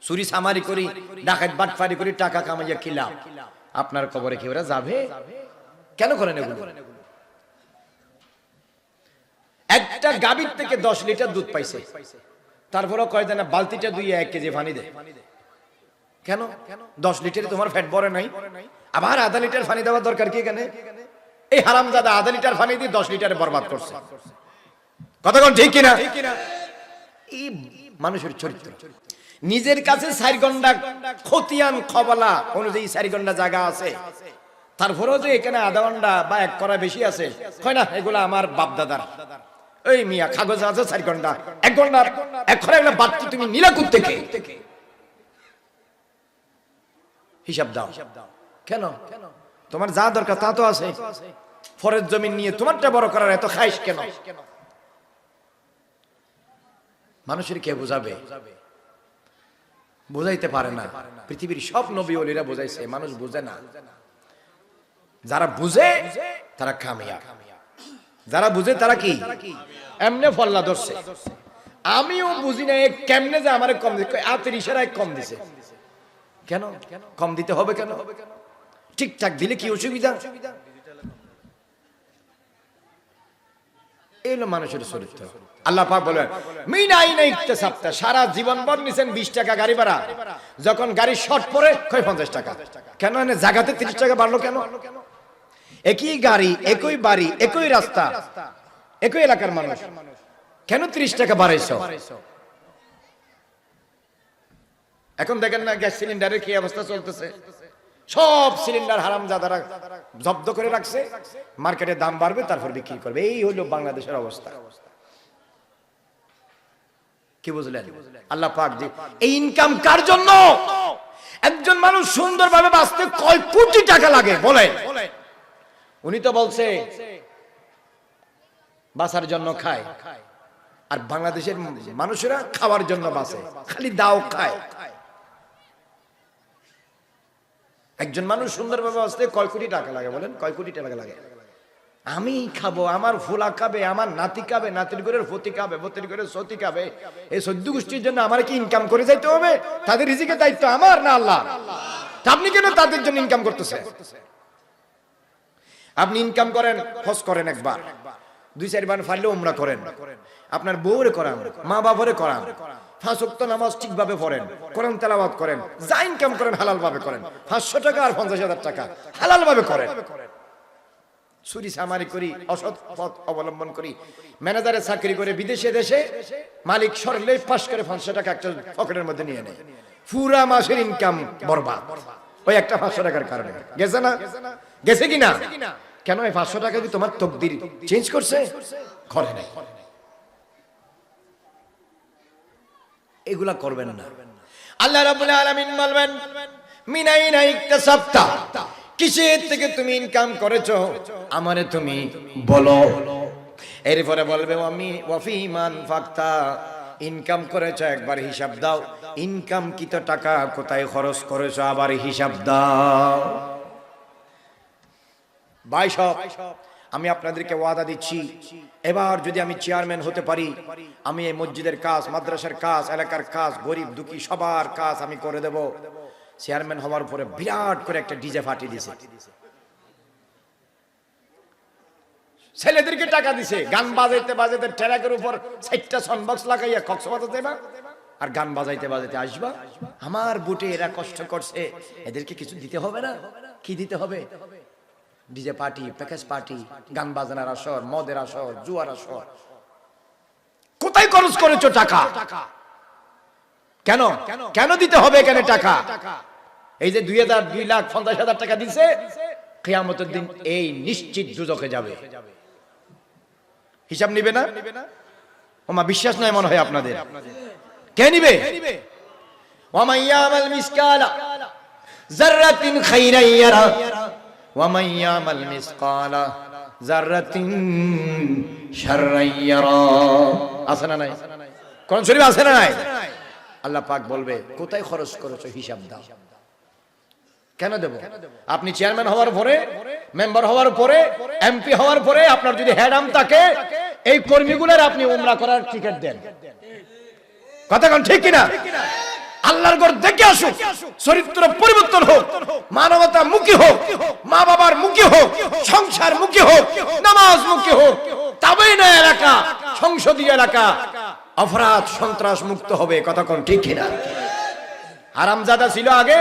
চুরি চামারি করি, ডাকাত বাটপারি করি, টাকা কামাইয়া কি লাভ? আপনার কবরে কি ওরা যাবে? কেন করেন এগুলো? একটা গাভীর থেকে 10 লিটার দুধ পাইছে, তারপরও কয় দেয় না বালতিটা ধুইয়া 1 কেজি পানি দে। কেন? 10 লিটারে তোমার ফ্যাট ভরে নাই, আবার আধা লিটার পানি দেওয়ার দরকার কি এখানে? এই হারামজাদা আধা লিটার পানি দিয়ে 10 লিটারে বরবাদ করছে। কথা কোন ঠিক কিনা? এই মানুষের চরিত্র। নিজের কাছে 4 ঘন্টা খতিয়ান খবলা অনুযায়ী 4 ঘন্টা জায়গা আছে, তারপরেও যে এখানে আধা ঘন্টা বা 1 করা বেশি আছে, হয় না এগুলা আমার বাপ দাদার। এই মিয়া কাগজ আছে 4 ঘন্টা, 1 ঘন্টা 1 খরা একটা বাড়তি তুমি নিলা করতে কে? হিসাব দাও। কেন? তোমার যা দরকার তা তো আছে। ফরের জমিন নিয়ে তোমারটা বড় করার এত খাইশ কেন? মানুষের কে বোঝাবে? বোঝাইতে পারে না। পৃথিবীর সব নবী ওলিরা বোঝাইছে, মানুষ বোঝে না। যারা বুঝে তারা কামিয়াব, যারা বুঝে তারা কি এমনে ফল্লা ধরছে। আমিও বুঝি না কেমনে যে আমারে কম দিছে, হাতের ইশারায় কম দিছে। কেন কম দিতে হবে? কেন ঠিকঠাক দিলে কি অসুবিধা? এই হলো মানুষের চরিত্র। আল্লাহ পাক বলেন মিনাইনা ইকতিসাবতা, সারা জীবন ভর নিছেন 20 টাকা গাড়ি ভাড়া, যখন গাড়ি শর্ট পড়ে কয় 50 টাকা। কেন এনে জায়গাতে 30 টাকা বাড়লো কেন? একই গাড়ি, একই বাড়ি, একই রাস্তা, একই এলাকার মানুষ, কেন 30 টাকা বাড়াইছো? এখন দেখেন না গ্যাস সিলিন্ডারের কি অবস্থা চলতেছে। সব সিলিন্ডার হারামজাদারা জব্দ করে রাখছে, মার্কেটে দাম বাড়বে তারপর বিক্রি করবে। এই হলো বাংলাদেশের অবস্থা। কি বুঝলেন? আল্লাহ পাক যে এই ইনকাম কার জন্য? একজন মানুষ সুন্দরভাবে বাঁচতে কয় কোটি টাকা লাগে বলে? উনি তো বলছে বাঁচার জন্য খায়, আর বাংলাদেশের মানুষেরা খাওয়ার জন্য বাঁচে, খালি দাও খায়। একজন মানুষ সুন্দরভাবে বাঁচতে কয় কোটি টাকা লাগে বলেন? কয় কোটি টাকা লাগে? আমি খাবো, আমার ফুলা খাবে, আমার নাতি খাবে, নাতির ঘরের ফতি খাবে, ফতির ঘরের সতি খাবে। এই 14 গোষ্ঠীর জন্য আমার কি ইনকাম করে যাইতে হবে? তাদের রিজিকের দায়িত্ব আমার না আল্লাহ? আপনি কেন তাদের জন্য ইনকাম করতেছেন? আপনি ইনকাম করেন, হজ করেন, একবার 2-4 বার ফারলে উমরা করেন, আপনার বউরে করান, মা বাবারে করান, 5 ওয়াক্ত নামাজ ঠিকভাবে পড়েন, কোরআন তেলাওয়াত করেন, যা ইনকাম করেন হালাল ভাবে করেন। 500 টাকা আর 50,000 টাকা হালাল ভাবে করেন। চুরি চামারি করি, অসৎ পথ অবলম্বন করি, ম্যানেজারে চাকরি করে বিদেশে দেশে মালিক সরলে পাশ করে 500 টাকা একটা পকেটের মধ্যে নিয়ে নেয়, পুরা মাসের ইনকাম বরবাদ ওই একটা 500 টাকার কারণে। গেছে না? গেছে কিনা? কেন? এই 500 টাকা কি তোমার তকদির চেঞ্জ করছে? করে নাই। এগুলা করবেন না। আল্লাহ রাব্বুল আলামিন বলবেন মিনাইনা ইকতাসাবতা, কিসের থেকে তুমি ইনকাম করেছো আমারে তুমি বলো। এরপরে বলবে আমি ওয়াফিমান ফাক্তা, ইনকাম করেছো একবার হিসাব দাও, ইনকাম কত টাকা কোথায় খরচ করেছো আবার হিসাব দাও। ভাই সব, আমি আপনাদেরকে ওয়াদা দিচ্ছি, এবার যদি আমি চেয়ারম্যান হতে পারি, আমি এই মসজিদের কাজ, মাদ্রাসার কাজ, এলাকার কাজ, গরিব দুঃখী সবার কাজ আমি করে দেব। চেয়ারম্যান হওয়ার পরে বিরাট করে একটা ডিজে ফাটিয়ে দিয়েছে, ছেলেদেরকে টাকা দিছে, গান বাজাইতে বাজাইতে ট্রাকের উপর 4টা সাউন্ড বক্স লাগাইয়া কক্সবাজার যাবা আর গান বাজাইতে বাজাইতে আসবা। আমার বুটে এরা কষ্ট করছে, এদেরকে কিছু দিতে হবে না? কি দিতে হবে? ডিজে পার্টি, প্যাকেজ পার্টি, গান বাজনার আসর, মদের আসর, জুয়ার আসর। কোথায় খরচ করেছো টাকা? কেন কেন দিতে হবে এখানে টাকা? এই যে 2,50,000 টাকা দিছে, কিয়ামতের দিন এই নিশ্চিত দুজকে যাবে। হিসাব নিবে না? ওমা বিশ্বাস নয় মনে হয় আপনাদের। কে নিবে? ওয়া ইয়ামাল মিসকালা যাররাতিন খাইরান ইয়ারা ওয়া ইয়ামাল মিসকালা যাররাতিন শাররান ইয়ারা। আছে না নাই? কোরআন শরীফ আছে না নাই? আল্লাহ পাক বলবে কোথায় খরচ করেছো হিসাব দাও। কেন দেব? আপনি চেয়ারম্যান হওয়ার পরে, মেম্বার হওয়ার পরে, এমপি হওয়ার পরে আপনার যদি হেডাম থাকে, এই কর্মীগুলোর আপনি উমরা করার টিকিট দেন। কথা কোন ঠিক কিনা? আল্লাহর ঘর দেখে আসুক, চরিত্র পরিবর্তন হোক, মানবতা মুখী হোক, মা বাবার মুখী হোক, সংসার মুখী হোক, নামাজ মুখী হোক, তবেই না এলাকা, সংসদীয় এলাকা অপরাধ সন্ত্রাস মুক্ত হবে। কথা কোন ঠিক কিনা? হারামজাদা ছিল আগে,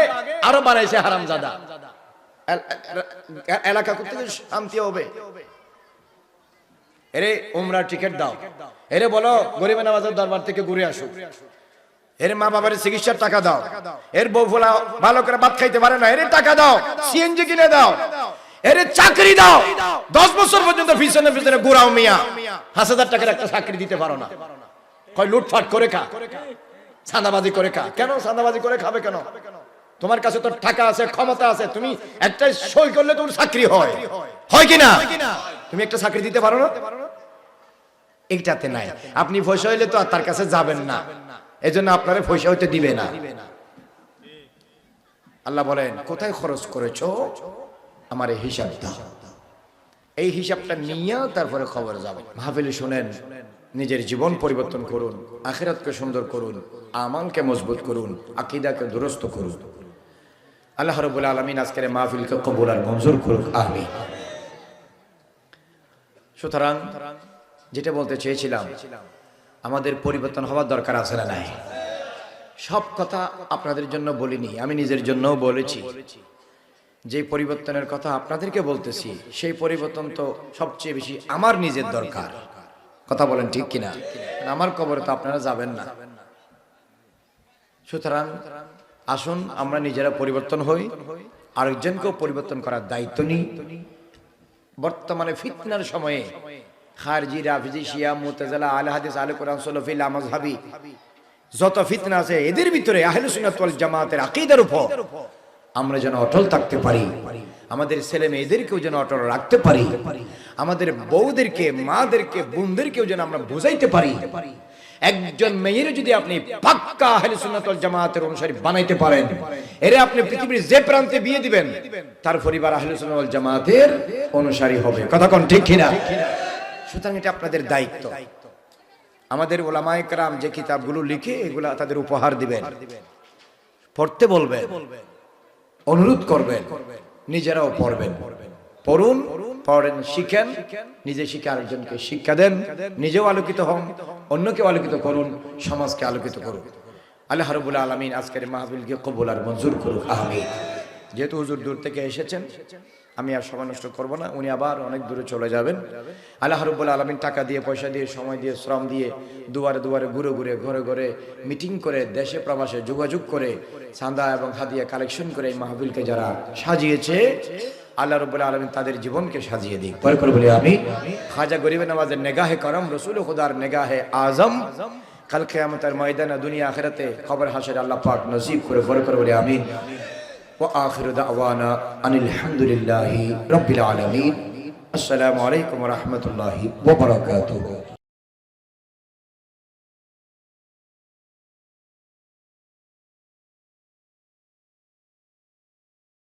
আরো বাড়াইছে হারামজাদা। এলাকা করতে শান্তি হবে। এরে উমরার টিকিট দাও, এরে বলো গরিবে নওয়াজের দরবার থেকে ঘুরে আসুক, এর মা বাবার চিকিৎসার টাকা দাও, এর বউ ফোলা ভালো করে ভাত খাইতে পারে না, এর টাকা দাও, সিএনজি কিনে দাও, এর চাকরি দাও। 10 বছর পর্যন্ত পিছনে পিছনে ঘুরাও মিয়া, 5,000 টাকার একটা চাকরি দিতে পারো না। কয় লুটফাট করে খা, চাঁদাবাজি করে খা। কেন চাঁদাবাজি করে খাবে কেন? তোমার কাছে তো টাকা আছে, ক্ষমতা আছে, তুমি একটা সই করলে তোমার চাকরি হয়, হয় কিনা? তুমি একটা চাকরি দিতে পারো না? এইটাতে নাই। আপনি পয়সা হইলে তো আর তার কাছে যাবেন না, এজন্য আপনারা পয়সা হইতে দিবে না। আল্লাহ বলেন কোথায় খরচ করেছো আমার এই হিসাব দাও। এই হিসাবটা নিয়ে তারপরে খবর যাবে। মাহফিলে শুনেন, নিজের জীবন পরিবর্তন করুন, আখিরাতকে সুন্দর করুন, আমালকে মজবুত করুন, আকীদাকে দুরস্ত করুন। আল্লাহ রাব্বুল আলামিন আজকের মাহফিলকে কবুল আর মঞ্জুর করুক, আমিন। সুতরাং যেটা বলতে চেয়েছিলাম, আমাদের পরিবর্তন হওয়ার দরকার আছে না নাই? সব কথা আপনাদের জন্য বলিনি, আমি নিজের জন্যও বলেছি। যে পরিবর্তনের কথা আপনাদেরকে বলতেছি, সেই পরিবর্তন তো সবচেয়ে বেশি আমার নিজের দরকার। কথা বলেন ঠিক কিনা? আমার কবরে তো আপনারা যাবেন না। সুতরাং আসুন আমরা নিজেরা পরিবর্তন হই, আরেকজনকেও পরিবর্তন করার দায়িত্ব নিই। বর্তমানে ফিতনার সময়ে খারজি, রাফিজি, শিয়া, মুতাজিলা, আহলে হাদিস, আহলে কোরআন, সালাফি, লামাযহাবি যত ফিতনা আছে, এদের ভিতরে আহলে সুন্নাত ওয়াল জামাতের আকীদার উপর আমরা যেন অটল থাকতে পারি, আমাদের ছেলে মেয়েদেরকেও যেন অটল রাখতে পারি, আমাদের বউদেরকে, মাদেরকে, বোনদেরকেও যেন আমরা বুঝাইতে পারি। একজন মেয়ের যদি আপনি পাক্কা আহলে সুন্নাত ওয়াল জামাতের অনুসারী বানাইতে পারেন, এর আপনি পৃথিবীর যে প্রান্তে বিয়ে দিবেন, তার পরিবার আহলে সুন্নাত ওয়াল জামাতের অনুসারী হবে। কথা কোন ঠিক কিনা? সুতরাং এটা আপনাদের দায়িত্ব। আমাদের উলামায়ে কেরাম যে কিতাবগুলো লিখে এগুলা তাদের উপহার দিবেন, পড়তে বলবেন, অনুরোধ করবেন, নিজেরাও পড়বেন। পড়ুন, পড়েন, শিখেন, নিজে শিখে আরেকজনকে শিক্ষা দেন, নিজেও আলোকিত হন, অন্যকে আলোকিত করুন, সমাজকে আলোকিত করুন। আল্লাহ রাব্বুল আলামিন আজকের মাহফিলকে কবুল আর মঞ্জুর করুক, আমিন। যেহেতু হুজুর দূর থেকে এসেছেন, আমি আর সময় নষ্ট করবো না, উনি আবার অনেক দূরে চলে যাবেন। আল্লাহ রাব্বুল আলামিন টাকা দিয়ে, পয়সা দিয়ে, সময় দিয়ে, শ্রম দিয়ে, দুয়ারে দুয়ারে ঘুরে ঘুরে, ঘরে ঘরে মিটিং করে, দেশে প্রবাসে যোগাযোগ করে, চাঁদা এবং হাদিয়া কালেকশন করে এই মাহফিলকে যারা সাজিয়েছে, আল্লাহ রাব্বুল আলামিন তাদের জীবনকে সাজিয়ে দিক। পরে করে বলি আমি, খাজা গরিবে নওয়াজের নেগাহে করম, রসুল খুদার নেগাহে আজম, কাল কিয়ামতের ময়দানে দুনিয়া আখিরাতে খবর হাসর আল্লাহ পাক নসিব করে। পরে করে বলি আমিন। وآخر دعوانا أن الحمد لله رب العالمين. السلام عليكم ورحمة الله وبركاته.